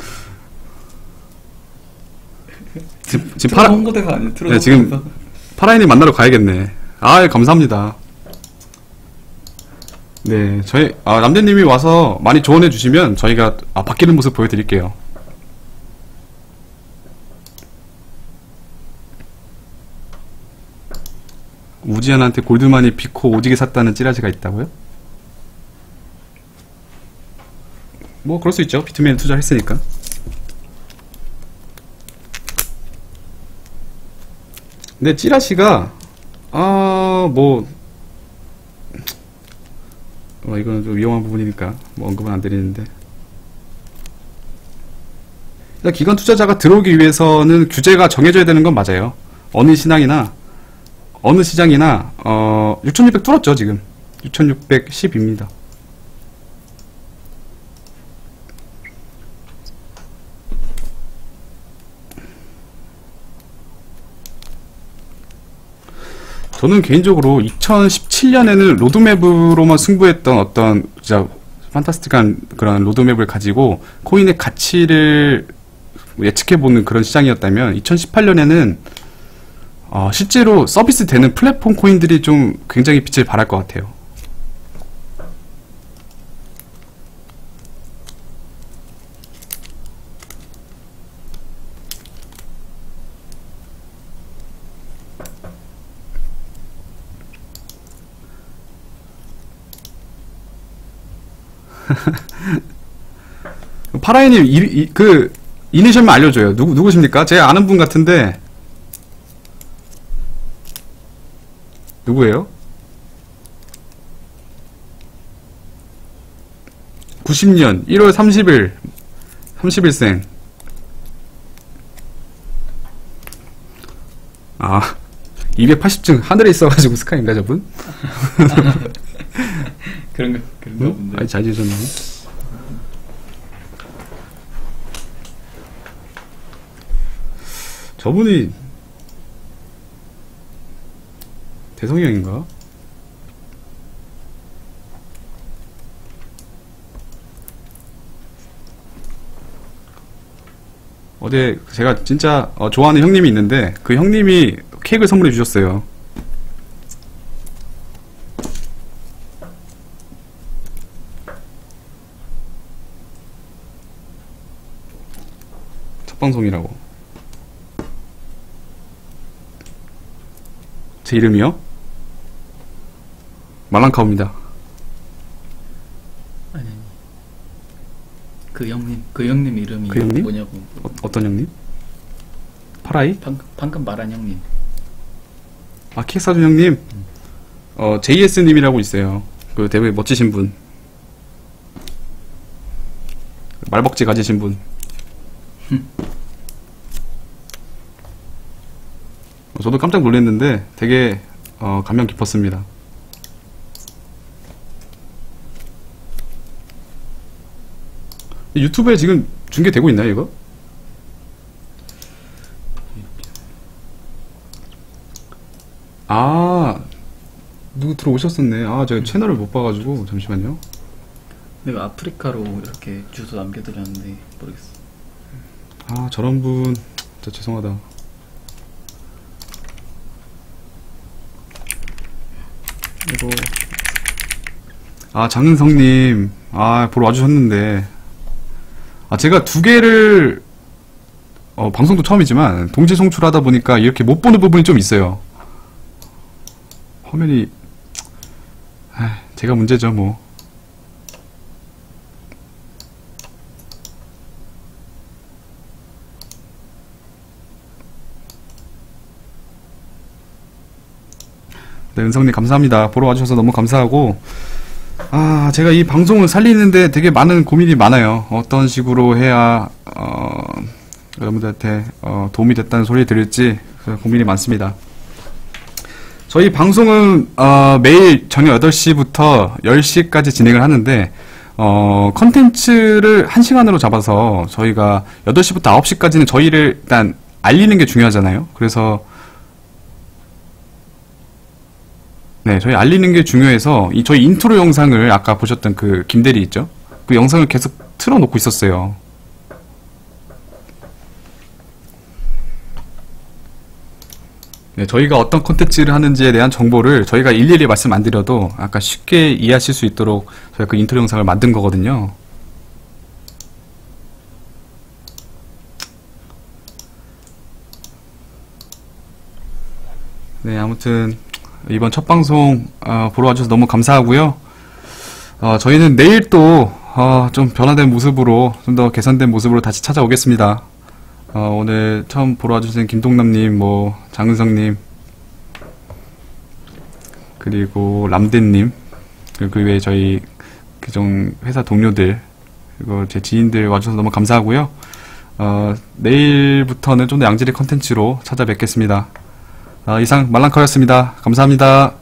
지금 홍보대가 아니에요. 네, 지금 파라인님 만나러 가야겠네. 감사합니다. 네, 저희 람덴님이 와서 많이 조언해 주시면 저희가 바뀌는 모습 보여드릴게요. 우지안한테 골드만이 비코 오지게 샀다는 찌라시가 있다고요? 뭐 그럴 수 있죠. 비트맨에 투자했으니까. 근데 찌라시가 이거는 좀 위험한 부분이니까 뭐 언급은 안 드리는데, 일단 기관 투자자가 들어오기 위해서는 규제가 정해져야 되는 건 맞아요. 어느 시장이나 6600 뚫었죠. 지금 6610입니다. 저는 개인적으로 2017년에는 로드맵으로만 승부했던 어떤 진짜 판타스틱한 그런 로드맵을 가지고 코인의 가치를 예측해보는 그런 시장이었다면 2018년에는 실제로 서비스 되는 플랫폼 코인들이 좀 굉장히 빛을 발할 것 같아요. 파라이님 그 이니셜만 알려줘요. 누구십니까? 제가 아는 분 같은데 누구예요? 90년 1월 30일 30일생. 아 280층 하늘에 있어가지고 스카인가 저분? 그런가 본데. 아니 잘 지으셨네. 저분이 대성이 형인가? 어제 제가 진짜 좋아하는 형님이 있는데 그 형님이 케이크를 선물해 주셨어요. 첫 방송이라고. 제 이름이요? 말랑카오입니다. 아니. 그 형님 이름이 그 형님? 뭐냐고. 어떤 형님? 파라이? 방금 말한 형님. 아, 케이크 사준 형님? JS님이라고 있어요. 그 되게 멋지신 분. 말벅지 가지신 분. 저도 깜짝 놀랐는데 되게 감명 깊었습니다. 유튜브에 지금 중계되고 있나요, 이거? 아, 누구 들어오셨었네. 아, 제가 채널을 못 봐가지고 잠시만요. 내가 아프리카로 이렇게 주소 남겨드렸는데 모르겠어. 아, 저런 분 진짜 죄송하다. 그리고 장은성님 보러 와주셨는데 제가 두 개를 방송도 처음이지만 동시 송출하다 보니까 이렇게 못 보는 부분이 좀 있어요. 화면이 제가 문제죠 뭐. 네, 은성님 감사합니다. 보러 와주셔서 너무 감사하고 제가 이 방송을 살리는데 되게 많은 고민이 많아요. 어떤 식으로 해야 여러분들한테 도움이 됐다는 소리 들을지 고민이 많습니다. 저희 방송은 매일 저녁 8시부터 10시까지 진행을 하는데 컨텐츠를 1시간으로 잡아서 저희가 8시부터 9시까지는 저희를 일단 알리는 게 중요하잖아요. 그래서 네, 저희 알리는 게 중요해서 저희 인트로 영상을 아까 보셨던 그 김대리 있죠? 그 영상을 계속 틀어놓고 있었어요. 네, 저희가 어떤 콘텐츠를 하는지에 대한 정보를 저희가 일일이 말씀 안 드려도 아까 쉽게 이해하실 수 있도록 저희가 그 인트로 영상을 만든 거거든요. 네, 아무튼 이번 첫 방송 보러 와주셔서 너무 감사하고요. 저희는 내일 또 좀 변화된 모습으로 좀 더 개선된 모습으로 다시 찾아오겠습니다. 오늘 처음 보러 와주신 김동남님, 장은성님, 그리고 람덴님, 그 외에 저희 그종 회사 동료들, 그리고 제 지인들 와주셔서 너무 감사하고요. 내일부터는 좀 더 양질의 컨텐츠로 찾아뵙겠습니다. 이상 말랑카였습니다. 감사합니다.